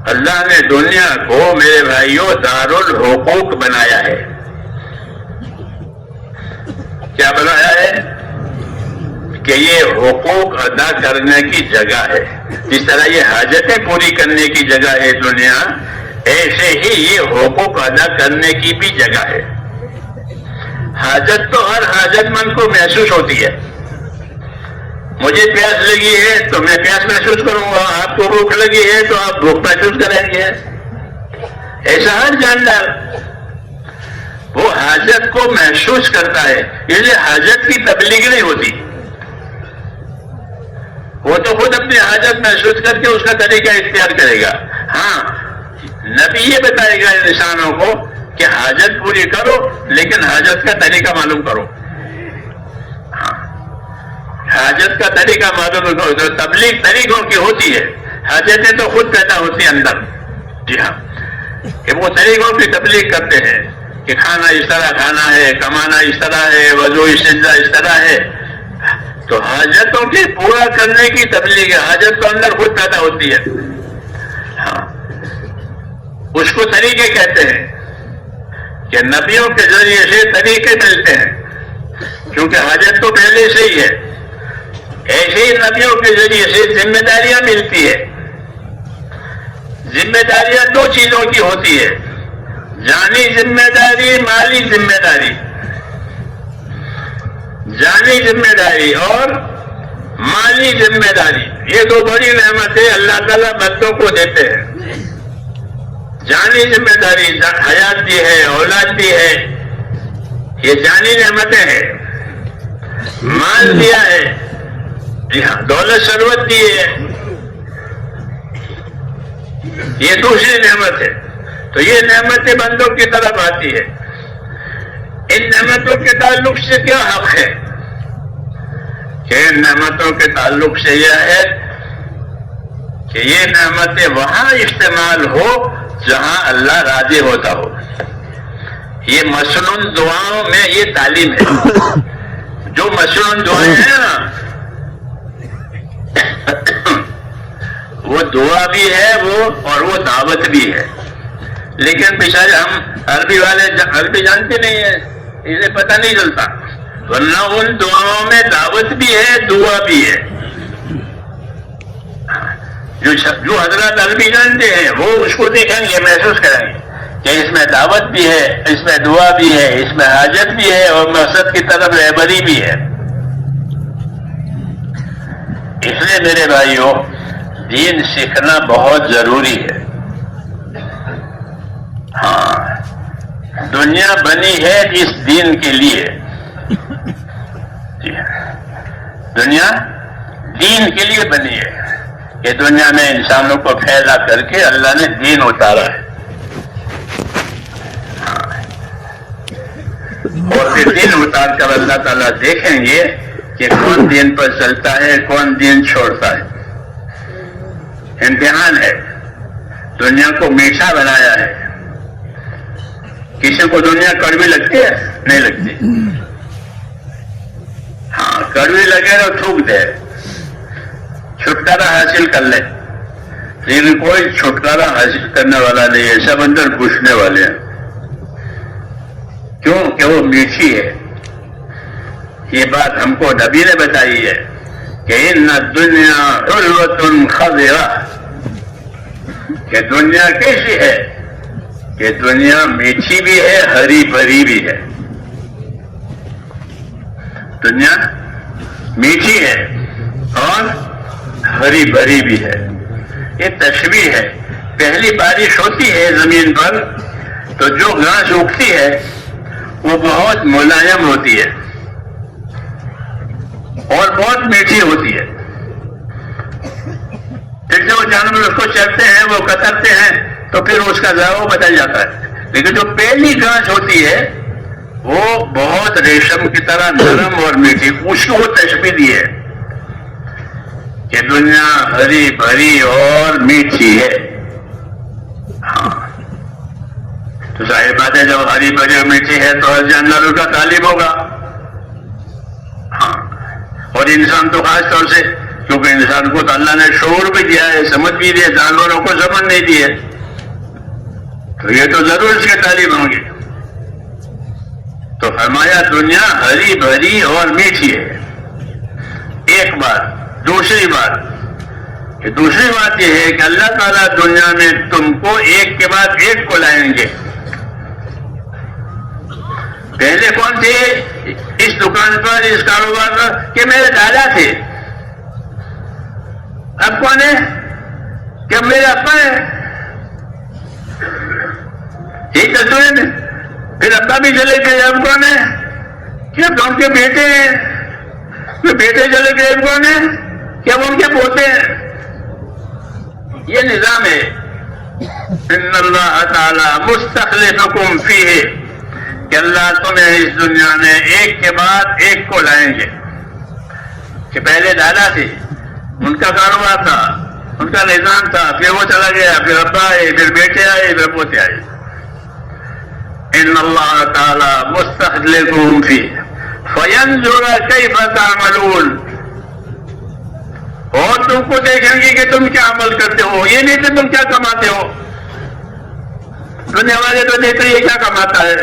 اللہ نے دنیا کو میرے بھائیوں دارالحقوق بنایا ہے۔ کیا بنایا ہے؟ کہ یہ حقوق ادا کرنے کی جگہ ہے۔ جس طرح یہ حاجتیں پوری کرنے کی جگہ ہے دنیا، ایسے ہی یہ حقوق ادا کرنے کی بھی جگہ ہے۔ حاجت تو ہر حاجت مند کو محسوس ہوتی ہے۔ مجھے پیاس لگی ہے تو میں پیاس محسوس کروں گا، آپ کو بھوک لگی ہے تو آپ بھوک محسوس کریں گے۔ ایسا ہر جاندار وہ حاجت کو محسوس کرتا ہے، اس لیے حاجت کی تبلیغ نہیں ہوتی۔ وہ تو خود اپنی حاجت محسوس کر کے اس کا طریقہ اختیار کرے گا۔ ہاں، نبی یہ بتائے گا انسانوں کو کہ حاجت پوری کرو، لیکن حاجت کا طریقہ معلوم کرو۔ ہاں، حاجت کا طریقہ معلوم کرو۔ تو تبلیغ طریقوں کی ہوتی ہے، حاجتیں تو خود پیدا ہوتی ہیں اندر۔ جی ہاں، کہ وہ طریقوں کی تبلیغ کرتے ہیں کہ کھانا اس طرح کھانا ہے، کمانا اس طرح ہے، وضو استنجا اس طرح ہے۔ تو حاجتوں کے پورا کرنے کی تبلیغ ہے، حاجت تو اندر خود پیدا ہوتی ہے۔ ہاں، اس کو طریقے کہتے ہیں کہ نبیوں کے ذریعے سے طریقے ملتے ہیں، کیونکہ حاجت تو پہلے سے ہی ہے۔ ایسے ہی نبیوں کے ذریعے سے ذمہ داریاں ملتی ہے۔ ذمہ داریاں دو چیزوں کی ہوتی ہے، جانی ذمہ داری، مالی ذمہ داری۔ جانی ذمہ داری اور مالی ذمہ داری، یہ دو بڑی نعمتیں اللہ تعالیٰ بندوں کو دیتے ہیں۔ جانی ذمہ داری، حیات بھی ہے، اولاد بھی ہے، یہ جانی نعمتیں ہیں۔ مال دیا ہے، جی ہاں، دولت ثروت دی ہے، یہ دوسری نعمت ہے۔ تو یہ نعمتیں بندوں کی طرف آتی ہے۔ ان نعمتوں کے تعلق سے کیا حق ہے؟ کہ ان نعمتوں کے تعلق سے یہ ہے کہ یہ نعمتیں وہاں استعمال ہو جہاں اللہ راضی ہوتا ہو۔ یہ مسنون دعاؤں میں یہ تعلیم ہے۔ جو مسنون دعائیں ہیں نا، وہ دعا بھی ہے وہ، اور وہ دعوت بھی ہے۔ لیکن بیچارے ہم عربی والے عربی جانتے نہیں ہیں، اسے پتہ نہیں چلتا، ورنہ ان دعاؤں میں دعوت بھی ہے، دعا بھی ہے۔ جو حضرات عربی جانتے ہیں وہ اس کو دیکھیں گے، محسوس کریں گے کہ اس میں دعوت بھی ہے، اس میں دعا بھی ہے، اس میں حاجت بھی ہے، اور مقصد کی طرف رہبری بھی ہے۔ اس لیے میرے بھائیوں، دین سیکھنا بہت ضروری ہے۔ ہاں، دنیا بنی ہے اس دین کے لیے۔ دنیا دین کے لیے بنی ہے کہ دنیا میں انسانوں کو پھیلا کر کے اللہ نے دین اتارا ہے۔ اور پھر دین اتار کر اللہ تعالیٰ دیکھیں گے کہ کون دین پر چلتا ہے، کون دین چھوڑتا ہے۔ امتحان ہے۔ دنیا کو میٹھا بنایا ہے۔ کسی کو دنیا کڑوی لگتی ہے؟ نہیں لگتی۔ ہاں، کڑوی لگے تو تھوک دے، چھٹکارا حاصل کر لے، لیکن کوئی چھٹکارا حاصل کرنے والا نہیں ہے، سب اندر گھسنے والے ہیں۔ کیوں کہ وہ میٹھی ہے۔ یہ بات ہم کو نبی نے بتائی ہے کہ ان الدنیا حلوۃ خضرہ، کہ دنیا کیسی ہے؟ کہ دنیا میٹھی بھی ہے، ہری بھری بھی ہے۔ دنیا میٹھی ہے اور ہری بھری بھی ہے۔ یہ تشبیہ ہے۔ پہلی بارش ہوتی ہے زمین پر تو جو گھاس اگتی ہے وہ بہت ملائم ہوتی ہے اور بہت میٹھی ہوتی ہے۔ پھر جو جانور اس کو چرتے ہیں، وہ کترتے ہیں، تو پھر اس کا ذائقہ بدل جاتا ہے۔ لیکن جو پہلی گھاس ہوتی ہے وہ بہت ریشم کی طرح نرم اور میٹھی، اس کو وہ تشبیہ دی ہے کہ دنیا ہری بھری اور میٹھی ہے۔ ہاں، تو ظاہر بات ہے جب ہری بھری اور میٹھی ہے تو ہر جانور کا طالب ہوگا. ہاں، اور انسان تو خاص طور سے، کیونکہ انسان کو تو اللہ نے شعور بھی دیا ہے، سمجھ بھی دیا، جانوروں کو سمجھ نہیں دی ہے، تو یہ تو ضرور اس کے طالب ہوں گے. تو فرمایا دنیا ہری بھری اور میٹھی ہے، ایک بات. دوسری بات یہ ہے کہ اللہ تعالیٰ دنیا میں تم کو ایک کے بعد ایک کو لائیں گے. پہلے کون تھے اس دکان پر، اس کاروبار پر؟ کہ میرے دادا تھے. اب کون ہے؟ کہ میرے ابا ہے. یہی تصویر میں پھر ابا بھی چلے گئے، اب کون ہے؟ کہ اب ان کے بیٹے ہیں. پھر بیٹے چلے گئے، اب کون ہے؟ کہ اب ان کے پوتے ہیں. یہ نظام ہے. ان اللہ تعالی مستخلفکم فیہ، کہ اللہ تمہیں اس دنیا میں ایک کے بعد ایک کو لائیں گے. کہ پہلے دادا تھے، ان کا کاروبار تھا، ان کا نظام تھا، پھر وہ چلا گیا، پھر ابا آئے، پھر بیٹے آئے، پھر پوتے آئے. ان اللہ تعالی مستخلفکم فیہ فینظر کیف تعملون، اور تم کو دیکھیں گے کہ تم کیا عمل کرتے ہو. یہ نہیں کہ تم کیا کماتے ہو. دنیا والے تو دیکھتے یہ کیا کماتا ہے.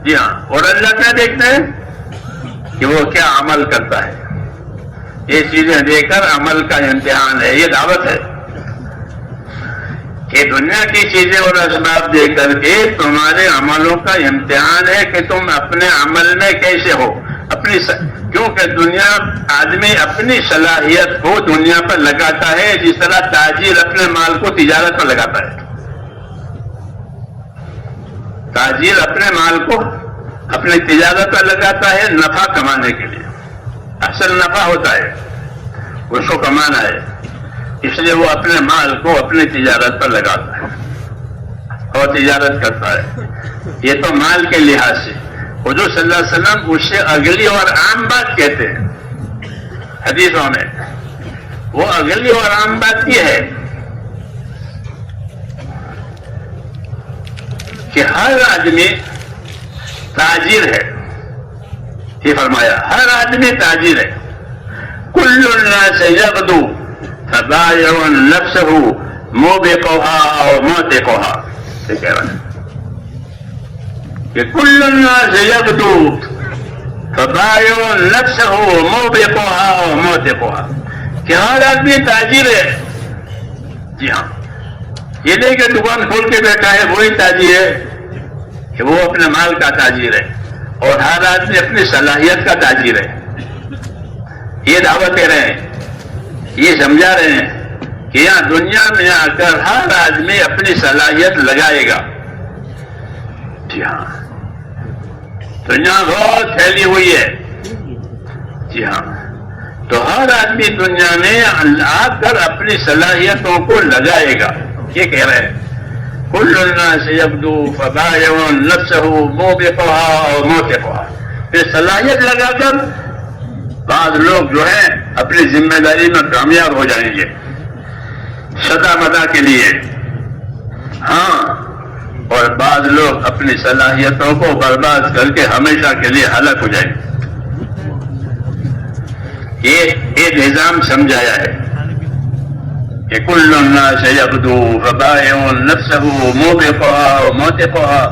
جی ہاں، اور اللہ کیا دیکھتے ہیں کہ وہ کیا عمل کرتا ہے. یہ چیزیں دیکھ کر عمل کا امتحان ہے. یہ دعوت ہے کہ دنیا کی چیزیں اور اسباب دیکھ کر کے تمہارے عملوں کا امتحان ہے کہ تم اپنے عمل میں کیسے ہو. کیونکہ دنیا آدمی اپنی صلاحیت کو دنیا پر لگاتا ہے، جس طرح تاجر اپنے مال کو تجارت پر لگاتا ہے. تاجر اپنے مال کو اپنی تجارت پر لگاتا ہے نفع کمانے کے لیے. اصل نفع ہوتا ہے، اس کو کمانا ہے، اس لیے وہ اپنے مال کو اپنی تجارت پر لگاتا ہے اور تجارت کرتا ہے. یہ تو مال کے لحاظ سے. حضور صلی اللہ علیہ وسلم اس سے اگلی اور عام بات کہتے ہیں حدیثوں میں. وہ اگلی اور عام بات یہ ہے کہ ہر آدمی تاجر ہے. یہ فرمایا ہر آدمی تاجر ہے. کل الناس یغدو فبائع نفسه موبقها او موتقها. یہ کہہ رہا ہے کہ کل الناس یغدو فبائع نفسه موبقها او موتقها، کہ ہر آدمی تاجر ہے. جی ہاں، یہ نہیں کہ دکان کھول کے بیٹھا ہے وہی تاجر ہے، کہ وہ اپنے مال کا تاجر ہے، اور ہر آدمی اپنی صلاحیت کا تاجر ہے. یہ دعوت دے رہے ہیں، یہ سمجھا رہے ہیں کہ یہاں دنیا میں آ کر ہر آدمی اپنی صلاحیت لگائے گا. جی ہاں، دنیا بہت پھیلی ہوئی ہے. جی ہاں، تو ہر آدمی دنیا میں آ کر اپنی صلاحیتوں کو لگائے گا. یہ کہہ رہے ہیں کل الناس یغدو فبائع نفسه موبقها او موتقها. پھر صلاحیت لگا کر بعض لوگ جو ہیں اپنی ذمہ داری میں کامیاب ہو جائیں گے سدا مدا کے لیے. ہاں، اور بعض لوگ اپنی صلاحیتوں کو برباد کر کے ہمیشہ کے لیے ہلاک ہو جائیں گے. یہ نظام سمجھایا ہے کہ کل الناس یغدو فبائع نفسه موبقها او موتقها،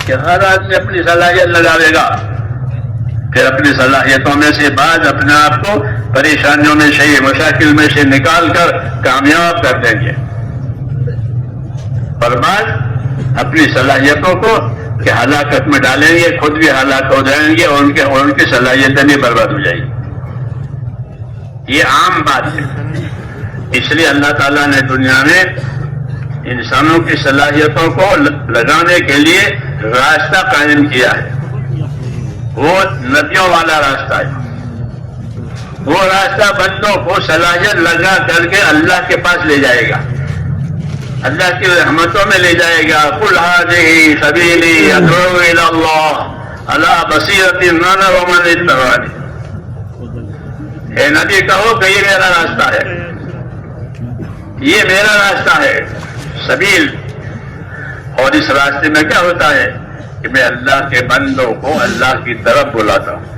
کہ ہر آدمی اپنی صلاحیت لگاوے گا، پھر اپنی صلاحیتوں میں سے بعض اپنے آپ کو پریشانیوں میں سے مشاکل میں سے نکال کر کامیاب کر دیں گے، اور بعض اپنی صلاحیتوں کو کہ ہلاکت میں ڈالیں گے، خود بھی ہلاک ہو جائیں گے اور ان کی صلاحیتیں بھی برباد ہو جائیں گی. یہ عام بات ہے. اس لیے اللہ تعالیٰ نے دنیا میں انسانوں کی صلاحیتوں کو لگانے کے لیے راستہ قائم کیا ہے. وہ ندیوں والا راستہ ہے. وہ راستہ بندوں کو صلاحیت لگا کر کے اللہ کے پاس لے جائے گا، اللہ کی رحمتوں میں لے جائے گا. قل هذه سبیلی ادعو الی اللہ علی بصیرۃ انا ومن اتبعنی. اے نبی کہو کہ یہ میرا راستہ ہے، یہ میرا راستہ ہے. سبیل اور اس راستے میں کیا ہوتا ہے کہ میں اللہ کے بندوں کو اللہ کی طرف بلاتا ہوں.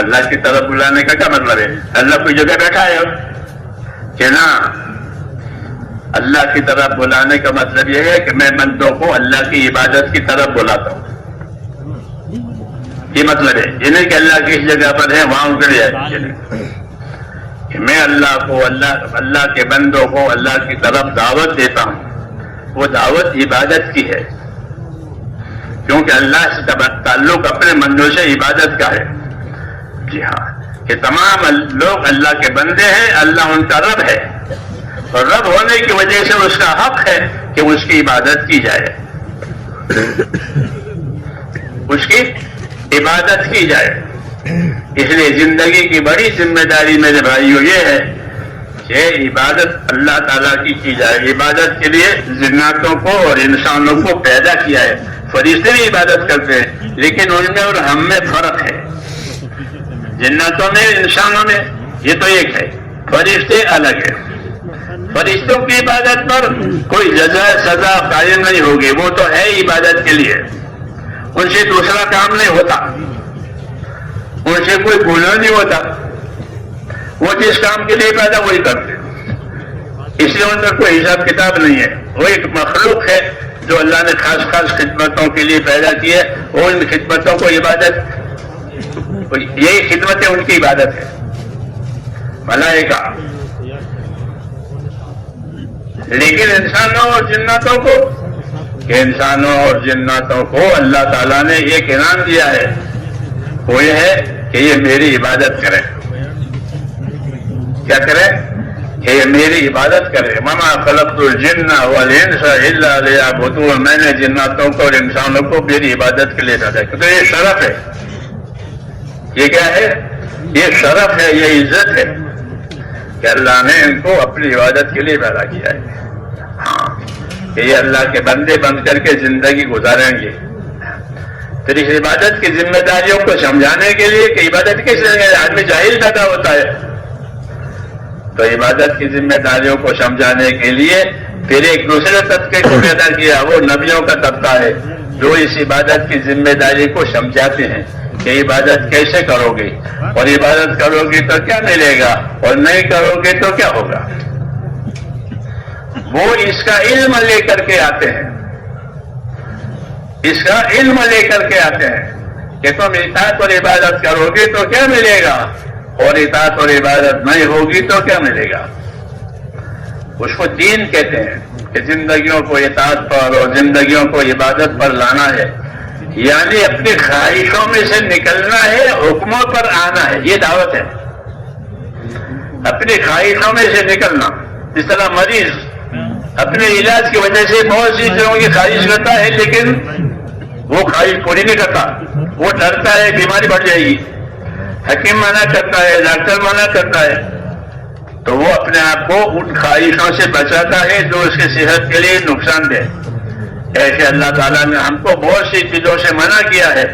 اللہ کی طرف بلانے کا کیا مطلب ہے؟ اللہ کوئی جگہ بیٹھا ہے کہ نہ؟ اللہ کی طرف بلانے کا مطلب یہ ہے کہ میں بندوں کو اللہ کی عبادت کی طرف بلاتا ہوں. یہ مطلب ہے، یہ نہیں کہ اللہ کس جگہ پر ہے وہاں اتر جائے. کہ میں اللہ کے بندوں کو اللہ کی طرف دعوت دیتا ہوں. وہ دعوت عبادت کی ہے، کیونکہ اللہ سے تعلق اپنے بندوں سے عبادت کا ہے. جی ہاں، کہ تمام لوگ اللہ کے بندے ہیں، اللہ ان کا رب ہے، اور رب ہونے کی وجہ سے اس کا حق ہے کہ اس کی عبادت کی جائے، اس کی عبادت کی جائے. اس لیے زندگی کی بڑی ذمہ داری میرے بھائیوں یہ ہے کہ عبادت اللہ تعالیٰ کی جائے. عبادت کے لیے جناتوں کو اور انسانوں کو پیدا کیا ہے. فرشتے بھی عبادت کرتے ہیں، لیکن ان میں اور ہم میں فرق ہے. جناتوں میں انسانوں میں یہ تو ایک ہے، فرشتے الگ ہے. فرشتوں کی عبادت پر کوئی جزا سزا قائم نہیں ہوگی، وہ تو ہے عبادت کے لیے، ان سے دوسرا کام نہیں ہوتا، ان سے کوئی گناہ نہیں ہوتا. وہ جس کام کے لیے پیدا وہی کرتے، اس لیے ان کا کوئی حساب کتاب نہیں ہے. وہ ایک مخلوق ہے جو اللہ نے خاص خاص خدمتوں کے لیے پیدا کی ہے. وہ ان خدمتوں کو عبادت، یہی خدمت ہے، ان کی عبادت ہے. ملائکہ، لیکن انسانوں اور جناتوں کو، کہ انسانوں اور جناتوں کو اللہ تعالیٰ نے ایک انعام دیا ہے، وہ یہ ہے کہ یہ میری عبادت کرے. کیا کرے؟ کہ یہ میری عبادت کرے. وما خلقت الجن والانس الا لیعبدون. میں نے جناتوں کو اور انسانوں کو میری عبادت کے لیے پیدا کیا. تو یہ شرف ہے. یہ کیا ہے؟ یہ شرف ہے، یہ عزت ہے کہ اللہ نے ان کو اپنی عبادت کے لیے پیدا کیا ہے. ہاں، کہ یہ اللہ کے بندے بن کر کے زندگی گزاریں گے. پھر اس عبادت کی ذمہ داریوں کو سمجھانے کے لیے کہ عبادت کس لیے آدمی جاہل پیدا ہوتا ہے، تو عبادت کی ذمہ داریوں کو سمجھانے کے لیے پھر ایک دوسرے طبقے کو پیدا کیا. وہ نبیوں کا طبقہ ہے جو اس عبادت کی ذمہ داری کو سمجھاتے ہیں کہ عبادت کیسے کرو گے، اور عبادت کرو گے تو کیا ملے گا، اور نہیں کرو گے تو کیا ہوگا. وہ اس کا علم لے کر کے آتے ہیں، اس کا علم لے کر کے آتے ہیں کہ تم اطاعت اور عبادت کرو گے تو کیا ملے گا، اور اطاعت اور عبادت نہیں ہوگی تو کیا ملے گا. اس کو دین کہتے ہیں کہ زندگیوں کو اطاعت پر اور زندگیوں کو عبادت پر لانا ہے، یعنی اپنی خواہشوں میں سے نکلنا ہے، حکموں پر آنا ہے. یہ دعوت ہے، اپنی خواہشوں میں سے نکلنا. جس طرح مریض اپنے علاج کی وجہ سے بہت سی چیزوں کی خواہش کرتا ہے، لیکن وہ خواہش پوری نہیں کرتا. وہ ڈرتا ہے بیماری بڑھ جائے گی، حکیم منع کرتا ہے، ڈاکٹر منع کرتا ہے، تو وہ اپنے آپ کو ان خواہشوں سے بچاتا ہے جو اس کی صحت کے لیے نقصان دہ. ایسے اللہ تعالیٰ نے ہم کو بہت سی چیزوں سے منع کیا ہے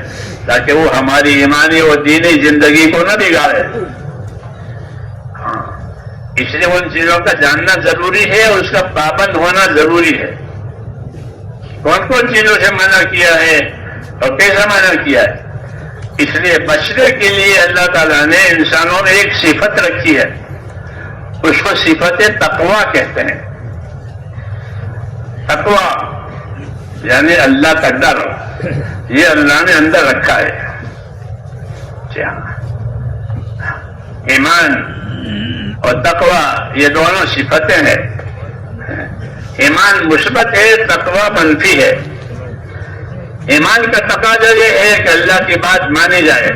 تاکہ وہ ہماری ایمانی اور دینی زندگی کو نہ بگاڑے. اس لیے ان چیزوں کا جاننا ضروری ہے اور اس کا پابند ہونا ضروری ہے. کون کون چیزوں سے منع کیا ہے اور کیسا منع کیا ہے. اس لیے بچنے کے لیے اللہ تعالیٰ نے انسانوں میں ایک صفت رکھی ہے، اس کو صفت تقویٰ کہتے ہیں. تقویٰ یعنی اللہ کا ڈر، یہ اللہ نے اندر رکھا ہے. ایمان اور تقویٰ یہ دونوں صفتیں ہیں. ایمان مثبت ہے، تقویٰ منفی ہے. ایمان کا تقاضا یہ ہے کہ اللہ کی بات مانی جائے.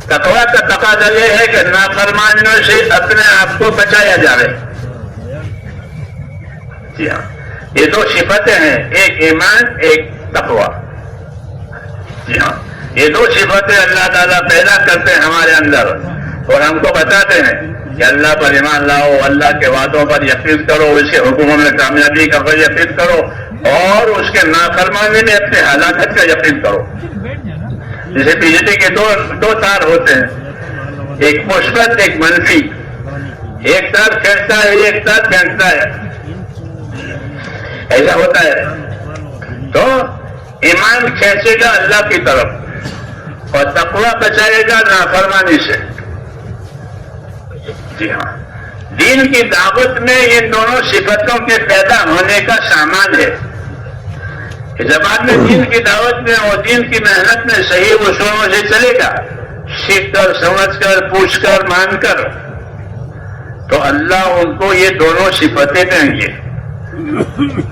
تقویٰ کا تقاضا یہ ہے کہ نافرمانیوں سے اپنے آپ کو بچایا جائے. جی ہاں، یہ دو صفتیں ہیں، ایک ایمان ایک تقویٰ. جی ہاں، یہ دو صفتیں اللہ تعالیٰ پیدا کرتے ہیں ہمارے اندر اور ہم کو بتاتے ہیں کہ اللہ پر ایمان لاؤ، اللہ کے وعدوں پر یقین کرو، اس کے حکموں میں کامیابی کا یقین کرو اور اس کے نافرمانی میں اپنے ہلاکت کا یقین کرو. جیسے بجلی کے دو تار ہوتے ہیں، ایک مثبت ایک منفی. ایک تار کھینچتا ہے، ایک تار کھینچتا ہے. ایسا ہوتا ہے. تو ایمان کھینچے گا اللہ کی طرف اور تقویٰ بچائے گا نافرمانی سے. جی ہاں، دین کی دعوت میں ان دونوں صفتوں کے پیدا ہونے کا سامان ہے. زبان میں دین کی دعوت میں اور دین کی محنت میں صحیح اصولوں سے چلے گا، سیکھ کر، سمجھ کر، پوچھ کر، مان کر، تو اللہ ان کو یہ دونوں صفتیں دیں گے.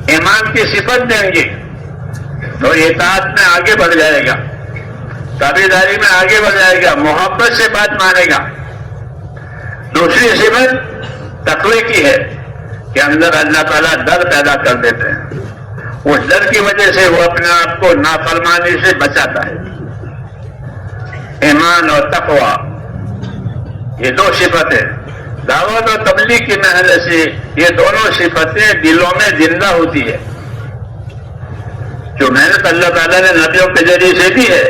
ایمان کی صفت دیں گے تو اطاعت میں آگے بڑھ جائے گا، تابعداری میں آگے بڑھ جائے گا، محبت سے بات مانے گا. دوسری صفت تقوی کی ہے کہ اندر اللہ تعالیٰ ڈر پیدا کر دیتے ہیں. اس ڈر کی وجہ سے وہ اپنے آپ کو نافرمانی سے بچاتا ہے. ایمان اور تقوی یہ دو صفتیں دعوت اور تبلیغ کی محنت سے یہ دونوں صفتیں دلوں میں زندہ ہوتی ہے. جو محنت اللہ تعالیٰ نے نبیوں کے ذریعے سے دی ہے.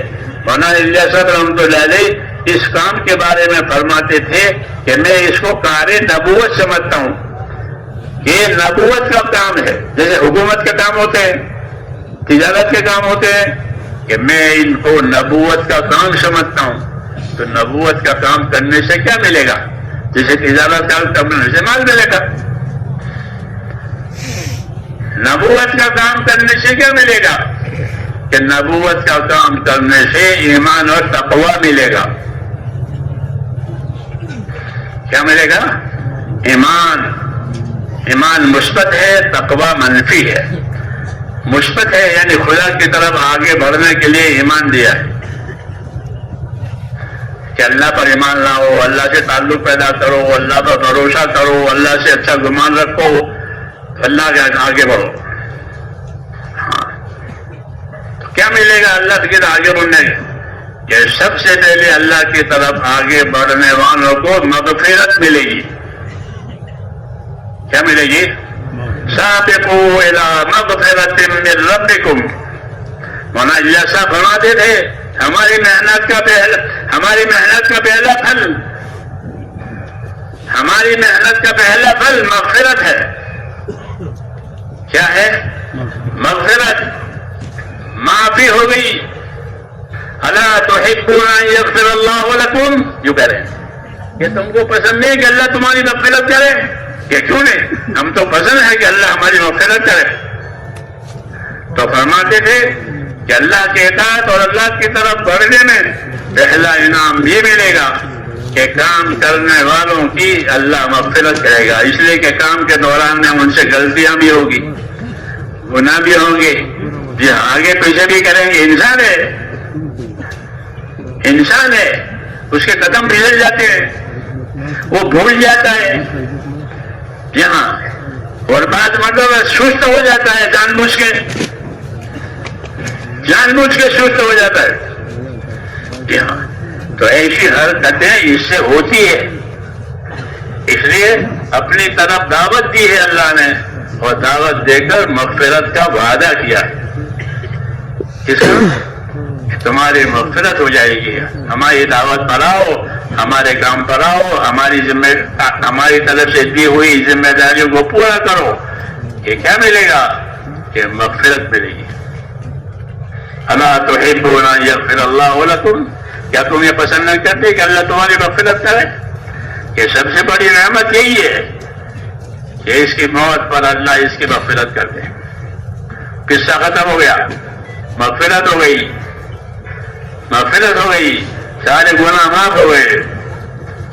مولانا الیاس صاحب رحمۃ اللہ علیہ اس کام کے بارے میں فرماتے تھے کہ میں اس کو کار نبوت سمجھتا ہوں. یہ نبوت کا کام ہے، جیسے حکومت کے کام ہوتے ہیں، تجارت کے کام ہوتے ہیں، کہ میں ان کو نبوت کا کام سمجھتا ہوں. تو نبوت کا کام کرنے سے کیا ملے گا؟ جیسے تجارت کا کرنے سے مال ملے گا. نبوت کا کام کرنے سے کیا ملے گا؟ کہ نبوت کا کام کرنے سے ایمان اور تقوی ملے گا. کیا ملے گا؟ ایمان مثبت ہے، تقوی منفی ہے. مثبت ہے یعنی خدا کی طرف آگے بڑھنے کے لیے ایمان دیا ہے کہ اللہ پر ایمان لاؤ، اللہ سے تعلق پیدا کرو، اللہ پر بھروسہ کرو، اللہ سے اچھا گمان رکھو، اللہ کے آگے بڑھو. ہاں، تو کیا ملے گا اللہ کی طرف آگے بڑھنے؟ کہ سب سے پہلے اللہ کی طرف آگے بڑھنے والوں کو مغفرت ملے گی. کیا ملے گی؟ سابقوا الى مغفرت من ربکم. مولانا الیاس صاحب فرماتے تھے ہماری محنت کا پہلا پھل مغفرت ہے. کیا ہے؟ مغفرت، معافی ہو گئی. الا تحبون ان یغفر اللہ لکم، یوں کہہ رہے ہیں کہ تم کو پسند نہیں کہ اللہ تمہاری مغفرت کرے؟ کہ کیوں نہیں، ہم تو پسند ہے کہ اللہ ہماری مغفرت کرے. تو فرماتے تھے کہ اللہ کے اطاعت اور اللہ کی طرف بڑھنے میں پہلا انعام یہ ملے گا کہ کام کرنے والوں کی اللہ مغفرت کرے گا. اس لیے کہ کام کے دوران میں ان سے غلطیاں بھی ہوگی، گناہ بھی ہوں گے، جی آگے پیچھے بھی کریں گے. انسان ہے، اس کے قدم پھسل جاتے ہیں، وہ بھول جاتا ہے یہاں، اور بعد مطلب سست ہو جاتا ہے، جان بوجھ کے سست ہو جاتا ہے یہاں. تو ایسی حرکتیں اس سے ہوتی ہے. اس لیے اپنی طرف دعوت دی ہے اللہ نے، اور دعوت دے کر مغفرت کا وعدہ کیا ہے. کس کا؟ تمہاری مغفرت ہو جائے گی. ہماری دعوت پر آؤ، ہمارے کام پر آؤ، ہماری طرف سے دی ہوئی ذمہ داریوں کو پورا کرو. یہ کیا ملے گا؟ کہ مغفرت ملے گی. الا تحبون ان یغفر اللہ لکم، کیا تم یہ پسند نہیں کرتے کہ اللہ تمہاری مغفرت کرے؟ کہ سب سے بڑی نعمت یہی ہے کہ اس کی موت پر اللہ اس کی مغفرت کر دے. قصہ ختم ہو گیا، مغفرت ہو گئی، سارے گناہ معاف ہو گئے.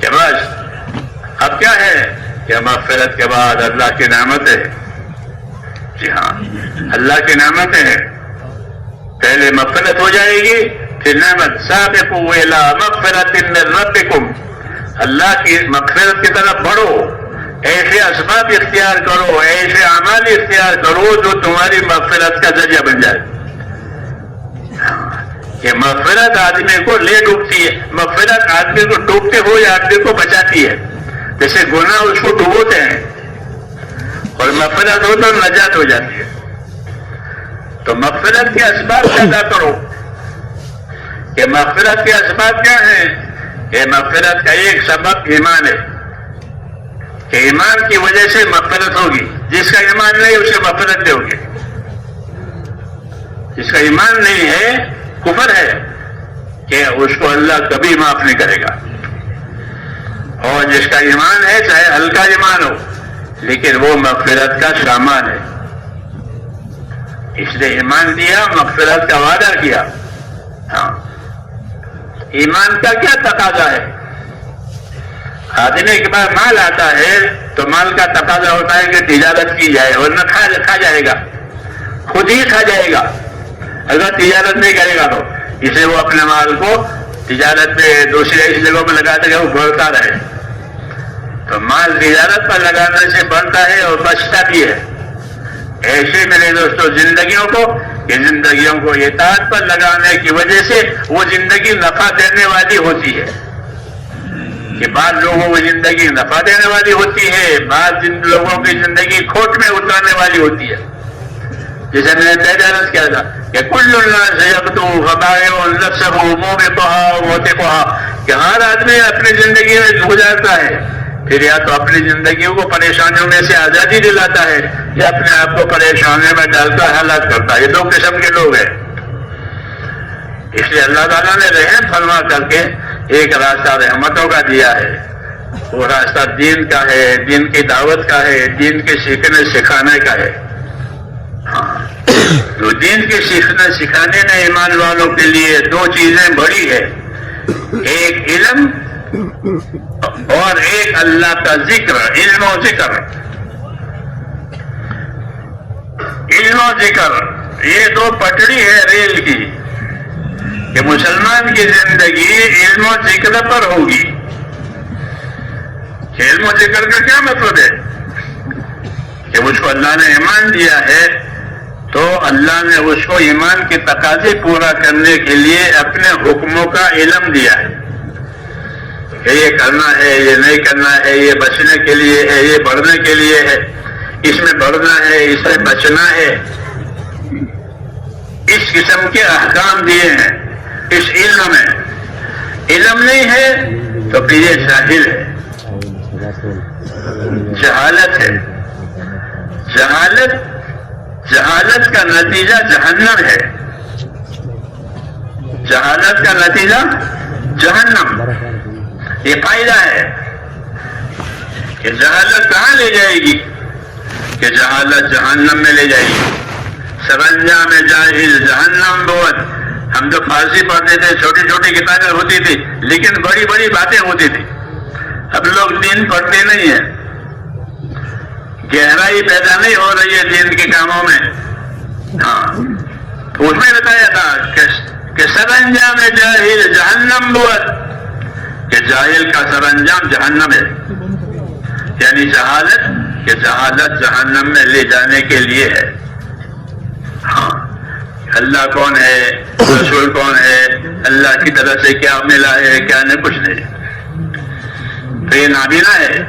کہ بس اب کیا ہے کہ مغفرت کے بعد اللہ کی نعمتیں. جی ہاں، اللہ کی نعمتیں ہیں. پہلے مغفرت ہو جائے گی، پھر نعمت. سابقوا الی مغفرۃ من ربکم، اللہ کی مغفرت کی طرف بڑھو. ایسے اسباب اختیار کرو، ایسے اعمال اختیار کرو جو تمہاری مغفرت کا ذریعہ بن جائے. کہ مغفرت آدمی کو لے ڈوبتی ہے، مغفرت آدمی کو ڈوبتے ہوئے آدمی کو بچاتی ہے. جیسے گناہ اس کو ڈبوتے ہیں اور مغفرت ہو تو نجات ہو جاتی ہے. تو مغفرت کے اسباب پیدا کرو. کہ مغفرت کے اسباب کیا ہیں؟ کہ مغفرت کا ایک سبب ایمان ہے، کہ ایمان کی وجہ سے مغفرت ہوگی. جس کا ایمان نہیں اسے مغفرت دو گے. جس کا ایمان نہیں ہے کفر ہے کہ اس کو اللہ کبھی معاف نہیں کرے گا. اور جس کا ایمان ہے چاہے ہلکا ایمان ہو لیکن وہ مغفرت کا سامان ہے. اس نے ایمان دیا، مغفرت کا وعدہ کیا. ہاں، ایمان کا کیا تقاضا ہے؟ آدمی کے پاس مال آتا ہے تو مال کا تقاضا ہوتا ہے کہ تجارت کی جائے، ورنہ کھا جائے گا، خود ہی کھا جائے گا اگر تجارت نہیں کرے گا تو. اسے وہ اپنے مال کو تجارت میں دوسری ایسی جگہوں میں لگاتے کہ وہ بڑھتا رہے. تو مال تجارت پر لگانے سے بڑھتا ہے اور بچتا بھی ہے. ایسے میرے دوستوں زندگیوں کو اطاعت پر لگانے کی وجہ سے وہ زندگی نفع دینے والی ہوتی ہے. کہ بعض لوگوں کی زندگی نفع دینے والی ہوتی ہے، بعض لوگوں کی زندگی کھوٹ میں اترنے والی ہوتی ہے. جیسے میں نے پہلے عرض کیا تھا کہ کل الناس یغدو فبائع نفسه موبقها وموتقها، کہ ہر آدمی اپنی زندگی میں گزارتا ہے، پھر یا تو اپنی زندگیوں کو پریشانیوں میں سے آزادی دلاتا ہے یا اپنے آپ کو پریشانیوں میں ڈال کر ہلاک کرتا ہے. یہ دو قسم کے لوگ ہیں. اس لیے اللہ تعالیٰ نے رحم فرما کر کے ایک راستہ رحمتوں کا دیا ہے. وہ راستہ دین کا ہے، دین کی دعوت کا ہے، دین کے سیکھنے سکھانے کا ہے. ہاں، تو دین کے سیکھنے سکھانے میں ایمان والوں کے لیے دو چیزیں بڑی ہے، ایک علم اور ایک اللہ کا ذکر. علم و ذکر، علم و ذکر یہ دو پٹڑی ہے ریل کی کہ مسلمان کی زندگی علم و ذکر پر ہوگی. علم و ذکر کا کیا مطلب ہے؟ کہ اس کو اللہ نے ایمان دیا ہے تو اللہ نے اس کو ایمان کے تقاضے پورا کرنے کے لیے اپنے حکموں کا علم دیا ہے کہ یہ کرنا ہے، یہ نہیں کرنا ہے، یہ بچنے کے لیے ہے، یہ بڑھنے کے لیے ہے، اس میں بڑھنا ہے، اس میں بچنا ہے. اس قسم کے احکام دیے ہیں اس علم میں. علم نہیں ہے تو پھر یہ جاہل ہے، جہالت ہے. جہالت کا نتیجہ جہنم ہے. جہالت کا نتیجہ جہنم. یہ فائدہ ہے کہ جہالت کہاں لے جائے گی؟ کہ جہالت جہنم میں لے جائے گی. سرانجام جاہل جہنم بہت. ہم جو فارسی پڑھتے تھے چھوٹی چھوٹی کتابیں ہوتی تھی لیکن بڑی بڑی باتیں ہوتی تھی. اب لوگ دین پڑھتے نہیں ہیں، گہرائی پیدا نہیں ہو رہی ہے دین کے کاموں میں. ہاں، اس میں بتایا تھا کہ سرانجام جاہل جہنم بہت، کہ جاہل کا سرانجام جہنم ہے. یعنی جہالت جہنم میں لے جانے کے لیے ہے. ہاں، اللہ کون ہے، رسول کون ہے، اللہ کی طرف سے کیا ملا ہے کیا نہیں، کچھ نہیں. تو یہ نابینا ہے،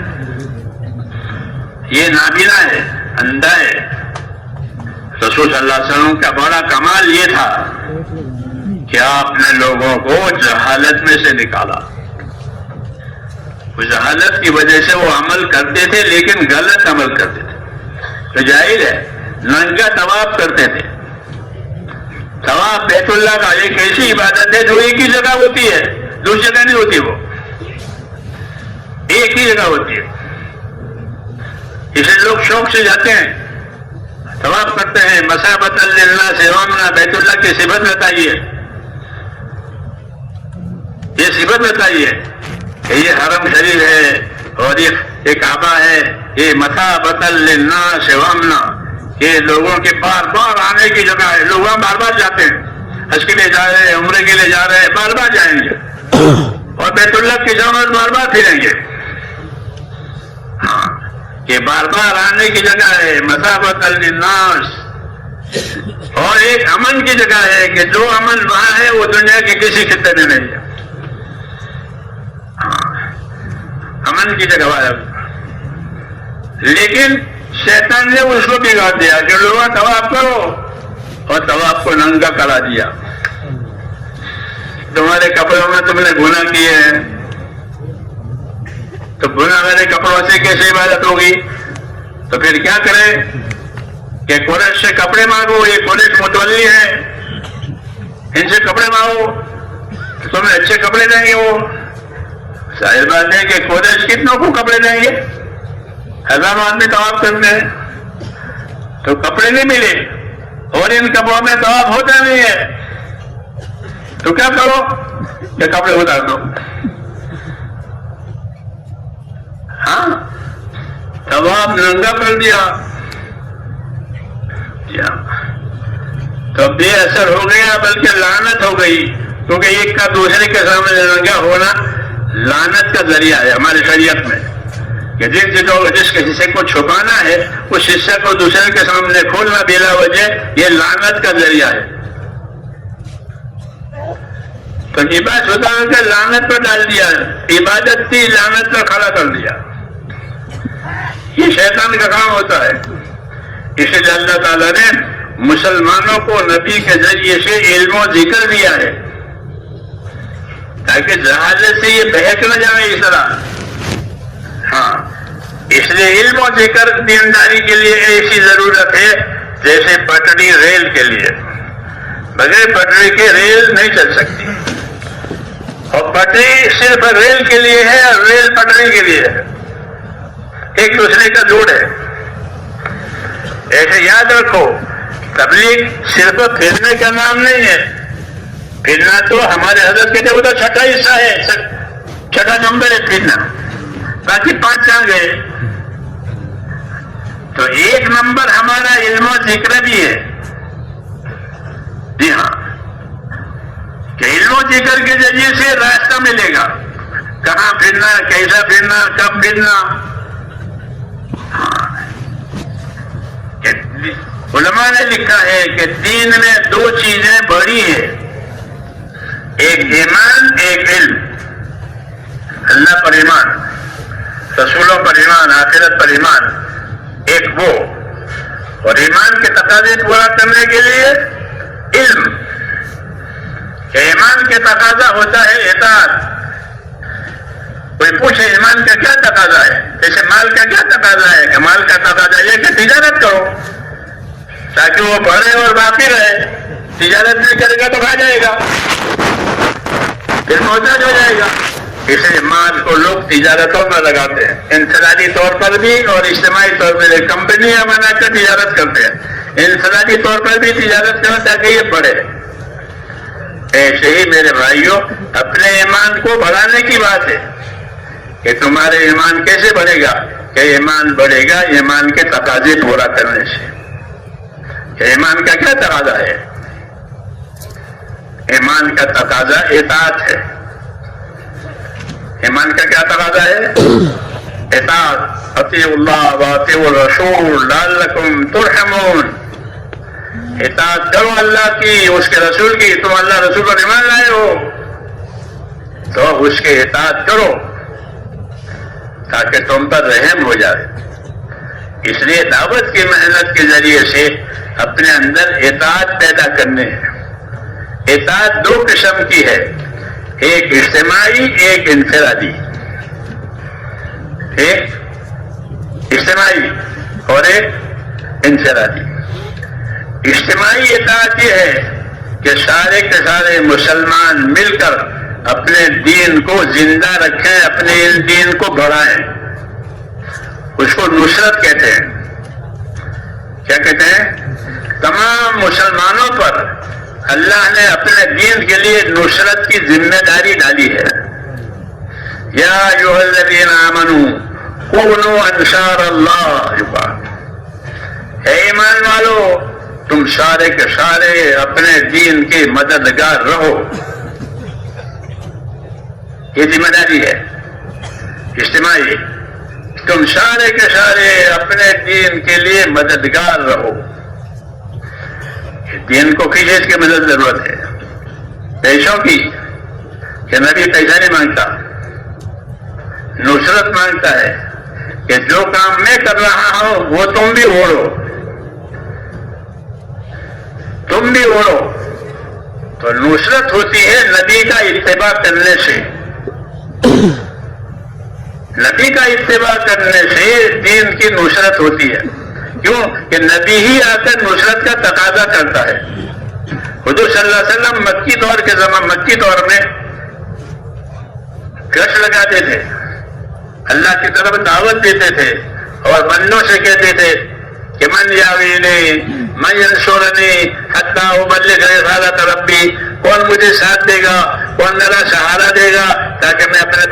یہ نابینا ہے، اندھا ہے. رسول صلی اللہ علیہ وسلم کا بڑا کمال یہ تھا کہ آپ نے لوگوں کو جہالت میں سے نکالا. جہالت کی وجہ سے وہ عمل کرتے تھے لیکن غلط عمل کرتے تھے. تو جاہل ہے، ننگا طواف کرتے تھے. طواف بیت اللہ کا ایک ایسی عبادت ہے جو ایک ہی جگہ ہوتی ہے، دوسری جگہ نہیں ہوتی. وہ ایک ہی جگہ ہوتی ہے. اسے لوگ شوق سے جاتے ہیں، طواف کرتے ہیں. مسابۃ للناس وامنا، بیت اللہ کی صفت بتائیے، یہ صفت بتائیے کہ یہ حرم شریف ہے اور یہ کعبہ ہے. یہ مثابۃ للناس وامنا، یہ لوگوں کے بار بار آنے کی جگہ ہے. لوگ وہاں بار بار جاتے ہیں، حج کے لیے جا رہے ہیں، عمرے کے لیے جا رہے ہیں، بار بار جائیں گے اور بیت اللہ کی جگہ بار بار پھریں گے. ہاں، یہ بار بار آنے کی جگہ ہے، مثابۃ للناس. اور ایک امن کی جگہ ہے کہ جو امن وہاں ہے وہ دنیا کے کسی خطے میں نہیں ہے. امن کی جگہ ہے. لیکن شیطان نے اس کو بگاڑ دیا کہ لوگوں طواف کرو اور طواف کو ننگا کرا دیا. تمہارے کپڑوں میں تم نے گناہ کیے ہیں تو گناہ میرے کپڑوں سے کیسے عبادت ہوگی؟ تو پھر کیا کرے کہ قریش سے کپڑے مانگو، یہ قریش متولی ہیں، ان سے کپڑے مانگو تو تمہیں اچھے کپڑے دیں گے۔ وہ ظاہر بات ہے کہ قریش کتنوں کو کپڑے دیں گے؟ ہزاروں آدمی طواف کرتے ہیں تو کپڑے نہیں ملے، اور ان کپڑوں میں طواف ہوتا نہیں ہے، تو کیا کرو کہ کپڑے اتار دو۔ ہاں طواف ننگا کر دیا، تو بے اثر ہو گیا، بلکہ لعنت ہو گئی، کیونکہ ایک کا دوسرے کے سامنے ننگا ہونا لعنت کا ذریعہ ہے ہماری شریعت میں، کہ جس کے حصے کو چھپانا ہے اس حصے کو دوسرے کے سامنے کھولنا بلا وجہ یہ لعنت کا ذریعہ ہے۔ تو عبادت ہوتا ہے کہ لعنت پر ڈال دیا، عبادت کی لعنت پر کھڑا کر دیا، یہ شیطان کا کام ہوتا ہے۔ اس لیے اللہ تعالیٰ نے مسلمانوں کو نبی کے ذریعے سے علم و ذکر دیا ہے تاکہ جہالت سے یہ بہک نہ جائے اس طرح۔ ہاں اس لیے علم و ذکر دینداری کے لیے ایسی ضرورت ہے جیسے پٹری ریل کے لیے، بغیر پٹری کے ریل نہیں چل سکتی، اور پٹری صرف ریل کے لیے ہے اور ریل پٹری کے لیے ہے، ایک دوسرے کا جوڑ ہے۔ ایسے یاد رکھو، تبلیغ صرف پھرنے کا نام نہیں ہے، پھرنا تو ہمارے حضرت کہتے وہ تو چھٹا حصہ ہے، چھٹا نمبر ہے پھرنا، باقی 5 جہاں گئے، تو 1 نمبر ہمارا علم و ذکر بھی ہے۔ جی ہاں، کہ علم و ذکر کے ذریعے سے راستہ ملے گا، کہاں پھرنا، کیسا پھرنا، کب پھرنا۔ علماء نے لکھا ہے کہ دین میں 2 چیزیں بڑی ہیں، ایک ایمان، ایک علم۔ اللہ پر ایمان، رسولوں پر ایمان، آخرت پر ایمان، ایک وہ، اور ایمان کے تقاضے پورا کرنے کے لیے علم، کہ ایمان کے تقاضا ہوتا ہے اطاعت۔ کوئی پوچھے ایمان کا کیا تقاضا ہے، جیسے مال کا کیا تقاضا ہے، کہ مال کا تقاضا یہ کہ تجارت کرو تاکہ وہ بڑھے اور باقی رہے، تجارت نہیں کرے گا تو کھا جائے گا، پھر محتاج ہو جائے گا۔ اس لیے مال کو لوگ تجارتوں میں لگاتے ہیں، انفرادی طور پر بھی اور اجتماعی طور پر، کمپنیاں بنا کر تجارت کرتے ہیں، انفرادی طور پر بھی تجارت کریں تاکہ یہ بڑھے۔ ایسے ہی میرے بھائیوں، اپنے ایمان کو بڑھانے کی بات ہے کہ تمہارے ایمان کیسے بڑھے گا، کہ ایمان بڑھے گا ایمان کے تقاضے پورا کرنے سے۔ کہ ایمان کا کیا تقاضا ہے؟ ایمان کا تقاضا اطاعت ہے۔ ایمان کا کیا تقاضا ہے؟ اطاعت، اطیعوا اللہ واطیعوا الرسول لعلکم ترحمون۔ اطاعت کرو اللہ کی، اس کے رسول کی، تم اللہ رسول پر ایمان لائے ہو تو اس کے اطاعت کرو تاکہ تم پر رحم ہو جائے۔ اس لیے دعوت کی محنت کے ذریعے سے اپنے اندر اطاعت پیدا کرنے ہیں۔ اطاعت 2 قسم کی ہے، ایک اجتماعی، ایک انفرادی۔ ایک اجتماعی اور ایک انفرادی۔ اجتماعی اطاعت یہ ہے کہ سارے کے سارے مسلمان مل کر اپنے دین کو زندہ رکھیں، اپنے دین کو بڑھائیں، اس کو نصرت کہتے ہیں۔ کیا کہتے ہیں؟ تمام مسلمانوں پر اللہ نے اپنے دین کے لیے نصرت کی ذمہ داری ڈالی ہے۔ یا ایھا الذین آمنوا کونوا انصار اللہ، اے ایمان والو تم سارے کے سارے اپنے دین کے مددگار رہو۔ یہ ذمہ داری ہے اجتماعی، تم سارے کے سارے اپنے دین کے لیے مددگار رہو۔ دین کو کس چیز کی مدد ضرورت ہے؟ پیسوں کی، کہ نبی پیسہ نہیں مانگتا، نصرت مانگتا ہے کہ جو کام میں کر رہا ہوں وہ تم بھی اوڑھو، تم بھی اوڑھو۔ تو نصرت ہوتی ہے نبی کا اتباع کرنے سے، نبی کا اتباع کرنے سے دین کی نصرت ہوتی ہے. کیوں کہ نبی ہی آ کر نصرت کا تقاضا کرتا ہے. حضور صلی اللہ علیہ وسلم مکی دور میں گشت لگاتے تھے، اللہ کی طرف دعوت دیتے تھے اور بندوں سے کہتے تھے کہ من یاوینی من ینصرنی حتی ابلغ رسالۃ ربی، کون مجھے ساتھ دے گا، کون میرا سہارا دے گا تاکہ میں اپنے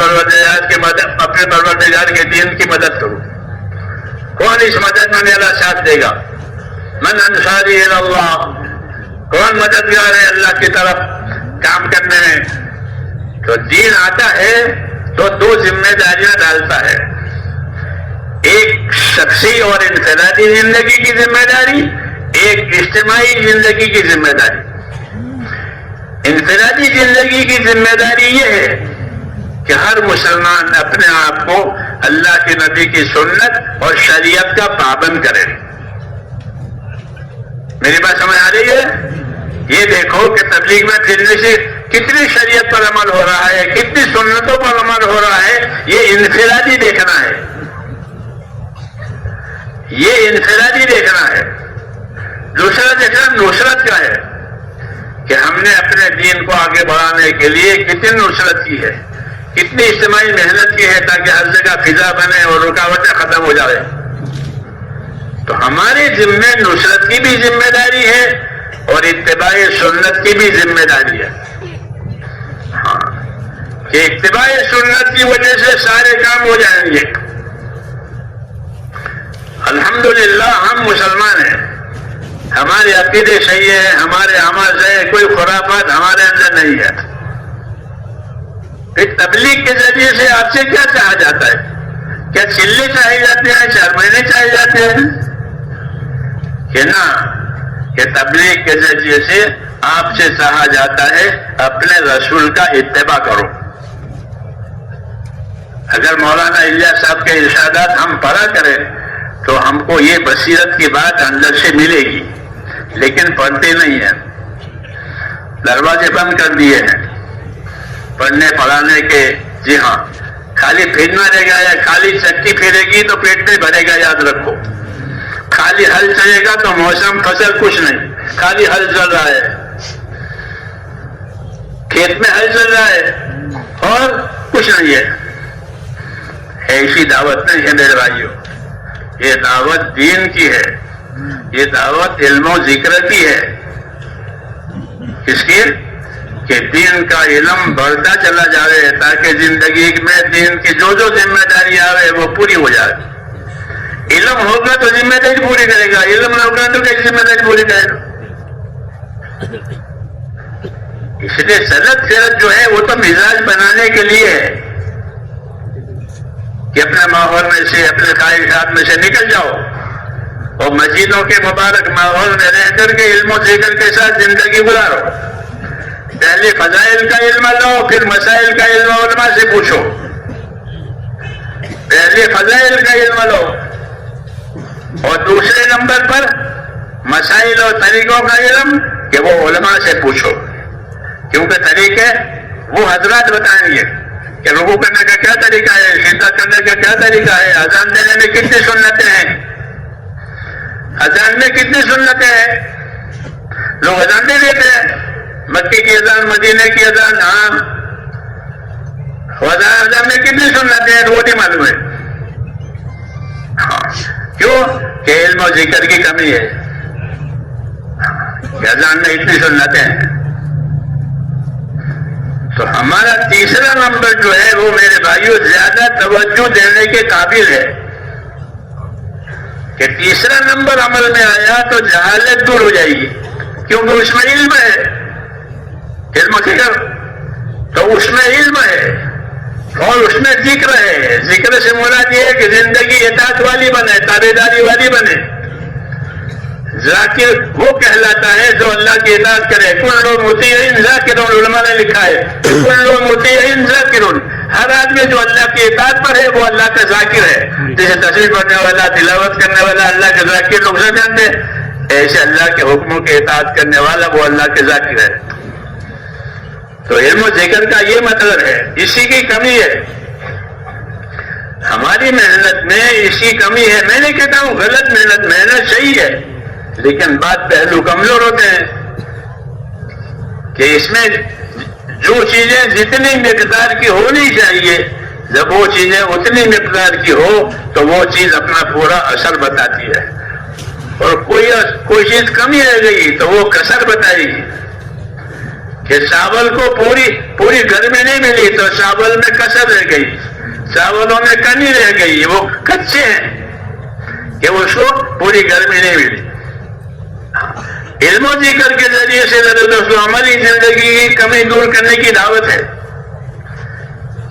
پروردگار کے دین کی مدد کروں. کون اس مدد میں میرا ساتھ دے گا؟ من انصاری الی اللہ، کون مددگار ہے اللہ کی طرف کام کرنے میں؟ تو دین آتا ہے تو دو ذمہ داریاں ڈالتا ہے، ایک شخصی اور انفرادی زندگی کی ذمہ داری، ایک اجتماعی زندگی کی ذمہ داری. انفرادی زندگی کی ذمہ داری یہ ہے کہ ہر مسلمان اپنے آپ کو اللہ کے نبی کی سنت اور شریعت کا پابند کرے. میری بات سمجھ آ رہی ہے؟ یہ دیکھو کہ تبلیغ میں پھرنے سے کتنی شریعت پر عمل ہو رہا ہے، کتنی سنتوں پر عمل ہو رہا ہے. یہ انفرادی دیکھنا ہے، یہ انفرادی دیکھنا ہے. دوسرا دیکھنا نصرت کا ہے کہ ہم نے اپنے دین کو آگے بڑھانے کے لیے کتنی نصرت کی ہے، کتنی اجتماعی محنت کی ہے تاکہ ہر جگہ فضا بنے اور رکاوٹیں ختم ہو جائے. تو ہمارے ذمے نصرت کی بھی ذمہ داری ہے اور اتباع سنت کی بھی ذمہ داری ہے. ہاں کہ اتباع سنت کی وجہ سے سارے کام ہو جائیں گے. الحمدللہ ہم مسلمان ہیں، ہمارے عقیدے صحیح ہے، ہمارے اعمال صحیح ہے، کوئی خرافات ہمارے اندر نہیں ہے. پھر تبلیغ کے ذریعے سے آپ سے کیا چاہا جاتا ہے؟ کیا چلے چاہے جاتے ہیں، 4 مہینے چاہے جاتے ہیں؟ کہ نہ، کہ تبلیغ کے ذریعے سے آپ سے کہا جاتا ہے اپنے رسول کا اتباع کرو. اگر مولانا الیاس صاحب کے ارشادات ہم پڑھا کریں تو ہم کو یہ بصیرت کی بات اندر سے ملے گی، لیکن پڑھتے نہیں ہیں، دروازے بند کر دیے ہیں پڑھنے پڑھانے کے. جی ہاں، خالی پھرنا رہے گا یا خالی چکی پھرے گی تو پیٹ میں بھرے گا، یاد رکھو. خالی ہل چلے گا تو موسم فصل کچھ نہیں، خالی ہل چل رہا ہے، کھیت میں ہل چل رہا ہے اور کچھ نہیں ہے. ایسی دعوت نہیں ہے میرے بھائیوں. یہ دعوت دین کی ہے، یہ دعوت علم و ذکر کی ہے. کس کی؟ کہ دین کا علم بڑھتا چلا جائے تاکہ زندگی میں دین کی جو جو ذمہ داری آئے وہ پوری ہو جائے. علم ہوگا تو ذمہ داری پوری کرے گا، علم نہ ہوگا تو کیسی ذمہ داری پوری کرے گا؟ اس لیے سنت سیرت جو ہے وہ تو مزاج بنانے کے لیے ہے کہ اپنے ماحول میں سے، اپنے خواہشات میں سے نکل جاؤ اور مسجدوں کے مبارک ماحول میں رہ کر کے علم و ذکر کے ساتھ زندگی گزارو. پہلے فضائل کا علم لو، پھر مسائل کا علم علماء سے پوچھو. پہلے فضائل کا علم لو اور دوسرے نمبر پر مسائل اور طریقوں کا علم کہ وہ علماء سے پوچھو، کیونکہ طریقے وہ حضرات بتائیں گے کہ رکوع کرنے کا کیا طریقہ ہے، سجدہ کرنے کا کیا طریقہ ہے، اذان دینے میں کتنی سنتیں ہیں، اذان میں کتنی سنتیں ہیں. لوگ اذان دے دیتے ہیں، مکی کی اذان، مدینے کی اذان، ہاں اذان میں کتنی سنتیں ہیں وہ نہیں معلوم ہے. ہاں کیوں؟ کہ علم و ذکر کی کمی ہے. کہ اذان میں اتنی سنتیں ہیں. تو ہمارا تیسرا نمبر جو ہے وہ میرے بھائیوں زیادہ توجہ دینے کے قابل ہے کہ تیسرا نمبر عمل میں آیا تو جہالت دور ہو جائے گی، کیونکہ اس میں علم ہے، علم و ذکر، تو اس میں علم ہے اور اس میں ذکر ہے. ذکر سے مراد یہ ہے کہ زندگی اطاعت والی بنے، تابعداری والی بنے. ذاکر وہ کہلاتا ہے جو اللہ کی اطاعت کرے. کل مطیع ذاکر، علماء نے لکھا ہے کل مطیع ذاکر، ہر آدمی جو اللہ کی اطاعت پر ہے وہ اللہ کا ذاکر ہے. جیسے تسبیح پڑھنے والا، تلاوت کرنے والا اللہ کے ذاکر لوگ سے جانتے ہیں، ایسے اللہ کے حکموں کی اطاعت کرنے والا وہ اللہ کے ذاکر ہے. تو علم و ذکر کا یہ مطلب ہے، اسی کی کمی ہے. ہماری محنت میں اس کی کمی ہے. میں نہیں کہتا ہوں غلط محنت صحیح ہے، لیکن بات پہلو کمزور ہوتے ہیں کہ اس میں جو چیزیں جتنی مقدار کی ہونی چاہیے، جب وہ چیزیں اتنی مقدار کی ہو تو وہ چیز اپنا پورا اثر بتاتی ہے، اور کوئی چیز کمی رہ گئی تو وہ کسر بتائے گی. کہ چاول کو پوری گرمی نہیں ملی تو چاول میں کسر رہ گئی، چاولوں میں کمی رہ گئی، وہ کچے ہیں کہ اس کو پوری گرمی نہیں ملی. علم و ذکر کے ذریعے سے دوستوں عملی زندگی کی کمی دور کرنے کی دعوت ہے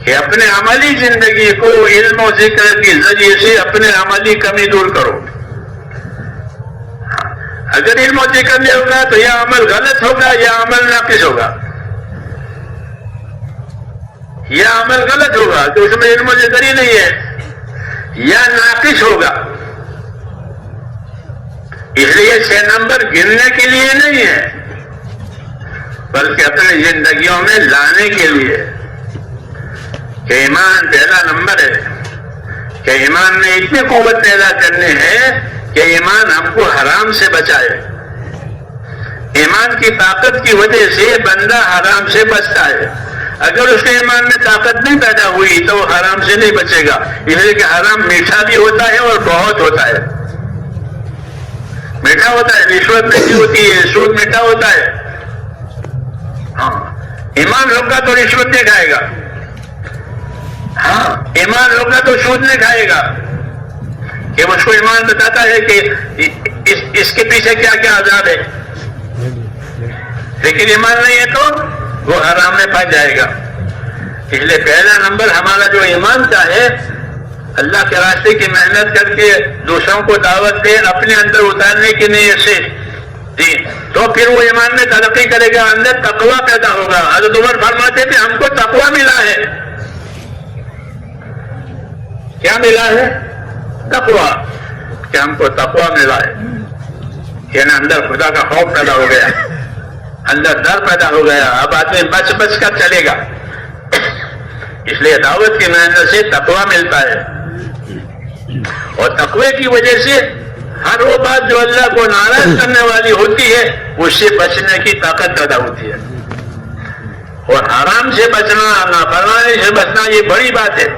کہ اپنے عملی زندگی کو علم و ذکر کے ذریعے سے اپنے عملی کمی دور کرو. اگر علم و ذکر نہیں ہوگا تو یہ عمل غلط ہوگا یا عمل ناقص ہوگا. یہ عمل غلط ہوگا تو اس میں علم و ذکر ہی نہیں ہے، یا ناقص ہوگا. اس لیے 6 نمبر گننے کے لیے نہیں ہے، بلکہ اپنی زندگیوں میں لانے کے لیے کہ ایمان پہلا نمبر ہے، کہ ایمان میں اتنی قوت پیدا کرنی ہے کہ ایمان ہم کو حرام سے بچائے. ایمان کی طاقت کی وجہ سے بندہ حرام سے بچتا ہے. اگر اس کے ایمان میں طاقت نہیں پیدا ہوئی تو وہ حرام سے نہیں بچے گا. اس لیے کہ حرام میٹھا بھی ہوتا ہے اور بہت ہوتا ہے. میٹھا ہوتا ہے، رشوت میٹھی ہوتی ہے، سود میٹھا ہوتا ہے. ہاں، ایمان ہوگا تو رشوت نہیں کھائے گا. ہاں، ایمان ہوگا تو سود نہیں کھائے گا، کہ اس کو ایمان بتاتا ہے کہ اس کے پیچھے کیا کیا عذاب ہے. لیکن ایمان نہیں ہے تو وہ حرام میں پھنس جائے گا. اس لیے پہلا نمبر ہمارا جو ایمان کا ہے، اللہ کے راستے کی محنت کر کے دوسروں کو دعوت دے اپنے اندر اتارنے کی نیت سے جی، تو پھر وہ ایمان میں ترقی کرے گا، اندر تقویٰ پیدا ہوگا. حضرت عمر فرماتے تھے ہم کو تقویٰ ملا ہے. کیا ملا ہے؟ تقویٰ. کہ ہم کو تقویٰ ملا ہے، یعنی اندر خدا کا خوف پیدا ہو گیا، اندر ڈر پیدا ہو گیا. اب آدمی بچ کر چلے گا. اس لیے دعوت کی محنت سے تقویٰ ملتا ہے، اور تقوی کی وجہ سے ہر وہ بات جو اللہ کو ناراض کرنے والی ہوتی ہے اس سے بچنے کی طاقت پیدا ہوتی ہے. اور حرام سے بچنا، نافرمانی سے بچنا یہ بڑی بات ہے.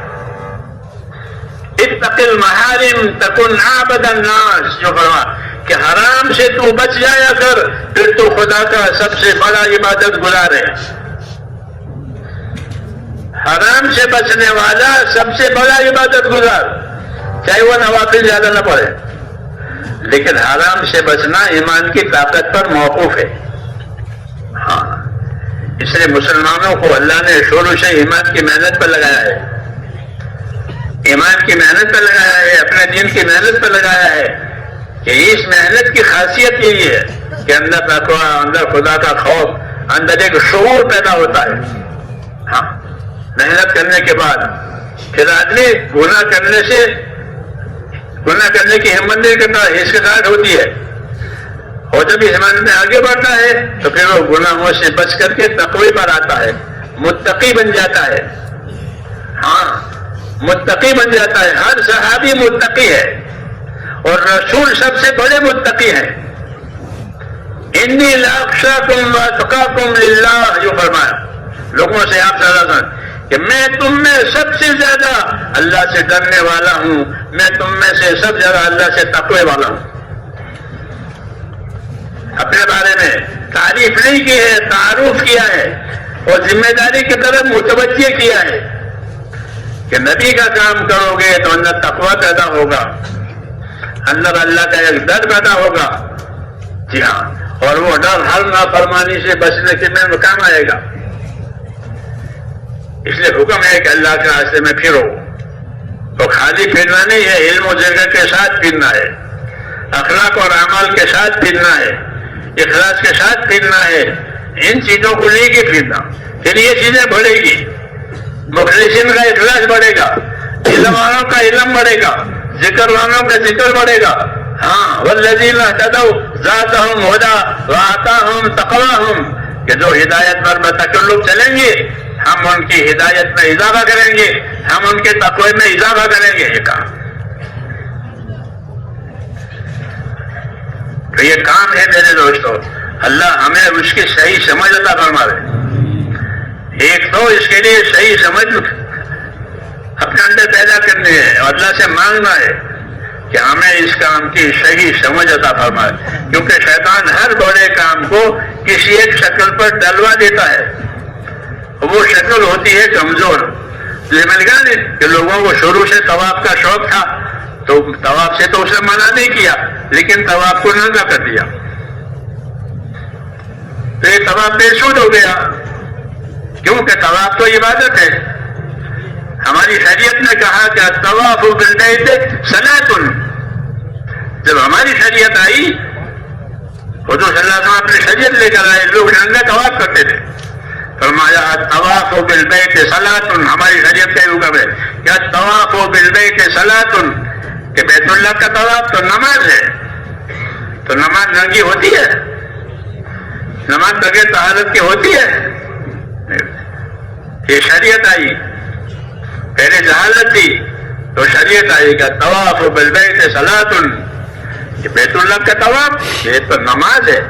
اتق المحارم تکن عابد الناس، جو فرما کہ حرام سے تو بچ جایا کر، پھر تو خدا کا سب سے بڑا عبادت گزار ہے. حرام سے بچنے والا سب سے بڑا عبادت گزار، چاہے وہ نوافل زیادہ نہ پڑے. لیکن حرام سے بچنا ایمان کی طاقت پر موقوف ہے. ہاں، اس لیے مسلمانوں کو اللہ نے شروع سے ایمان کی محنت پر لگایا ہے، ایمان کی محنت پر لگایا ہے، اپنے دین کی محنت پر لگایا ہے. کہ اس محنت کی خاصیت یہی ہے کہ اندر تقویٰ، اندر خدا کا خوف، اندر ایک شعور پیدا ہوتا ہے. ہاں، محنت کرنے کے بعد پھر آدمی گناہ کرنے کی ہمت نہیں کرتا، ہچکچاہٹ ہوتی ہے. اور جب اس ایمان میں آگے بڑھتا ہے تو پھر وہ گناہوں سے بچ کر کے تقوی پر آتا ہے، متقی بن جاتا ہے. ہاں، متقی بن جاتا ہے. ہر صحابی متقی ہے، اور رسول سب سے بڑے متقی ہیں. انی لاخشاکم واتقاکم للہ، جو فرمایا لوگوں سے آپ صلی اللہ علیہ وسلم کہ میں تم میں سب سے زیادہ اللہ سے ڈرنے والا ہوں، میں تم میں سے سب زیادہ اللہ سے تقوی والا ہوں. اپنے بارے میں تعریف نہیں کی ہے، تعارف کیا ہے، اور ذمہ داری کی طرف متوجہ کیا ہے کہ نبی کا کام کرو گے تو اندر تقویٰ پیدا ہوگا، اندر اللہ کا ایک ڈر پیدا ہوگا. جی ہاں، اور وہ ڈر ہر نافرمانی سے بچنے کے میں کام آئے گا. اس لیے حکم ہے کہ اللہ کے راستے میں پھرو. تو خالی پھرنا نہیں ہے، علم و ذکر کے ساتھ پھرنا ہے، اخلاق اور اعمال کے ساتھ پھرنا ہے، اخلاص کے ساتھ پھرنا ہے. ان چیزوں کو لے کے پھرنا، پھر یہ چیزیں بڑھے گی. مخلصین کا اخلاص بڑھے گا، علم والوں کا علم بڑھے گا، ذکر والوں کا ذکر بڑھے گا. ہاں، والذین اہتدوا زادہم ھدی وآتاہم تقواہم، کہ جو ہدایت پر بتا کر لوگ چلیں گے، ہم ان کی ہدایت میں اضافہ کریں گے، ہم ان کے تقوی میں اضافہ کریں گے. یہ کام تو یہ کام ہے میرے دوستو. اللہ ہمیں اس کی صحیح سمجھ عطا فرمائے. ایک تو اس کے لیے صحیح سمجھ اپنے اندر پیدا کرنی ہے اور اللہ سے مانگنا ہے کہ ہمیں اس کام کی صحیح سمجھ عطا فرمائے. کیونکہ شیطان ہر بڑے کام کو کسی ایک شکل پر ڈلوا دیتا ہے. وہ شکل ہوتی ہے کمزور. جیسے میں نے کہا نہیں کہ لوگوں کو شروع سے طواف کا شوق تھا تو طواف سے تو اسے منع نہیں کیا، لیکن طواف کو ننگا کر دیا تو یہ طواف بے سود ہو گیا. کیونکہ طواف تو عبادت ہے. ہماری شریعت نے کہا کہ طواف بالبیت صلاۃ. جب ہماری شریعت آئی، حضور صلی اللہ علیہ وسلم اپنی شریعت لے کر آئے، لوگ ننگا طواف کرتے تھے. فرمایا طواف بالبیت صلاۃ. ہماری شریعت کا حکم ہے کہ طواف بالبیت صلاۃ، کہ بیت اللہ کا طواف تو نماز ہے. تو نماز ننگی ہوتی ہے؟ نماز بغیر طہارت کی ہوتی ہے؟ یہ شریعت آئی، پہلے جہالت تھی تو شریعت آئی کہ طواف بالبیت صلاۃ. یہ بیت اللہ کا طواف یہ تو نماز ہے.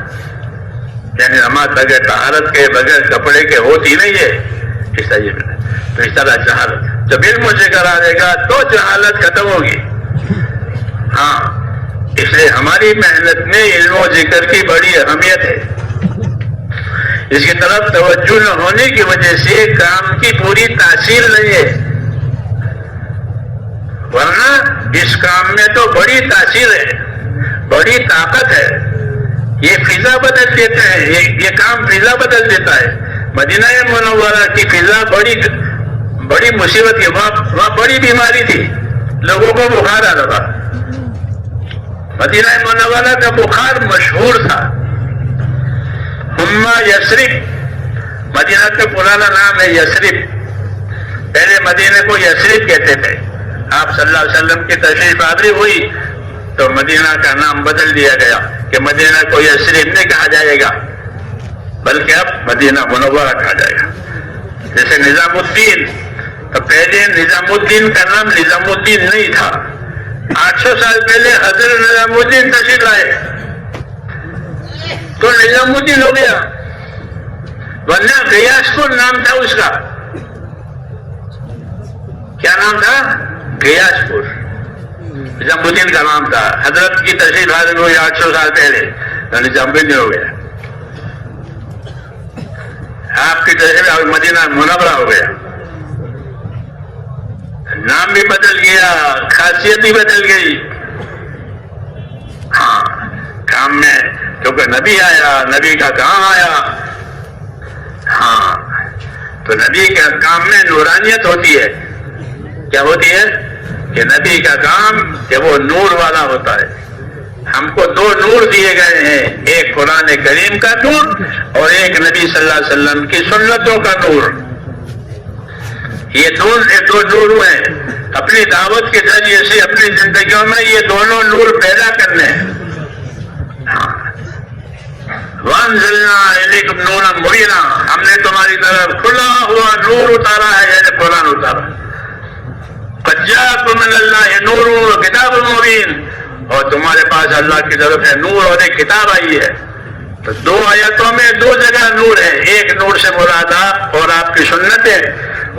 یعنی نماز بغیر طہارت کے، بغیر کپڑے کے ہوتی نہیں ہے. اس طرح تو اس طرح جہالت جب علم سے کرا دے گا تو جہالت ختم ہوگی. ہاں، اس لیے ہماری محنت میں علم و ذکر کی بڑی اہمیت ہے. اس کی طرف توجہ نہ ہونے کی وجہ سے کام کی پوری تاثیر نہیں ہے. ورنہ اس کام میں تو بڑی تاثیر ہے، بڑی طاقت ہے. یہ فضا بدل دیتے ہیں، یہ کام فضا بدل دیتا ہے. مدینہ منورہ کی فضا بڑی مصیبت کی. وہاں بڑی بیماری تھی، لوگوں کو بخار آ رہا. مدینہ منورہ کا بخار مشہور تھا. حمہ یثرب، مدینہ کا پرانا نام ہے یثرب. پہلے مدینہ کو یثرب کہتے تھے. آپ صلی اللہ علیہ وسلم کی تشریف آوری ہوئی تو مدینہ کا نام بدل دیا گیا کہ مدینہ کو یثرب نہیں کہا جائے گا بلکہ اب مدینہ منورہ کہا جائے گا. جیسے نظام الدین، تو پہلے نظام الدین کا نام نظام الدین نہیں تھا. 800 سال پہلے حضرت نظام الدین تشریف لائے تو نظام الدین ہو گیا. ورنہ غیاث پور نام تھا اس کا. کیا نام تھا؟ غیاث پور. نظام الدین کا نام تھا. حضرت کی تشریف حاضر ہوئی 800 سال پہلے تو نظام الدین ہو گیا. آپ کی تشریف مدینہ منورہ ہو گیا. نام بھی بدل گیا، خاصیت بھی بدل گئی. ہاں، کام میں کیونکہ نبی آیا، نبی کا کام آیا. ہاں، تو نبی کا کام میں نورانیت ہوتی ہے. کیا ہوتی ہے؟ کہ نبی کا کام کہ وہ نور والا ہوتا ہے. ہم کو 2 نور دیے گئے ہیں، ایک قرآن کریم کا نور اور ایک نبی صلی اللہ علیہ وسلم کی سنتوں کا نور. یہ 2 نور ہیں. اپنی دعوت کے ذریعے سے اپنی زندگیوں میں یہ دونوں نور پیدا کرنے ہیں. وَأَنزَلْنَا إِلَيْكُمْ نُورًا مُبِينًا، ہم نے تمہاری طرف کھلا ہوا نور اتارا ہے، یعنی قرآن اتارا. قَدْ جَاءَكُم مِّنَ اللَّهِ نُورٌ وَكِتَابٌ مُّبِينٌ، اور تمہارے پاس اللہ کی طرف ہے نور اور ایک کتاب آئی ہے. تو 2 آیتوں میں 2 جگہ نور ہے. ایک نور سے مراد آپ اور آپ کی سنتیں،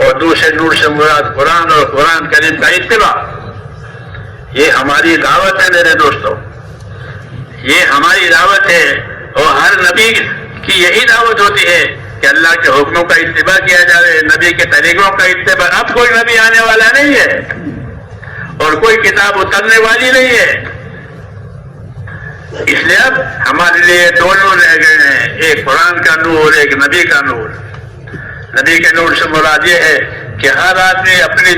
اور دوسرے نور سے مراد قرآن اور قرآن کریم کا اتباع. یہ ہماری دعوت ہے میرے دوستوں، یہ ہماری دعوت ہے. اور ہر نبی کی یہی دعوت ہوتی ہے کہ اللہ کے حکموں کا اتباع کیا جائے، نبی کے طریقوں کا اتباع. اب کوئی نبی آنے والا نہیں ہے اور کوئی کتاب اترنے والی نہیں ہے. اس لیے اب ہمارے لیے 2 نور رہ گئے ہیں، ایک قرآن کا نور، ایک نبی کا نور. نبی کے نور سے مراد یہ ہے کہ ہر آدمی اپنی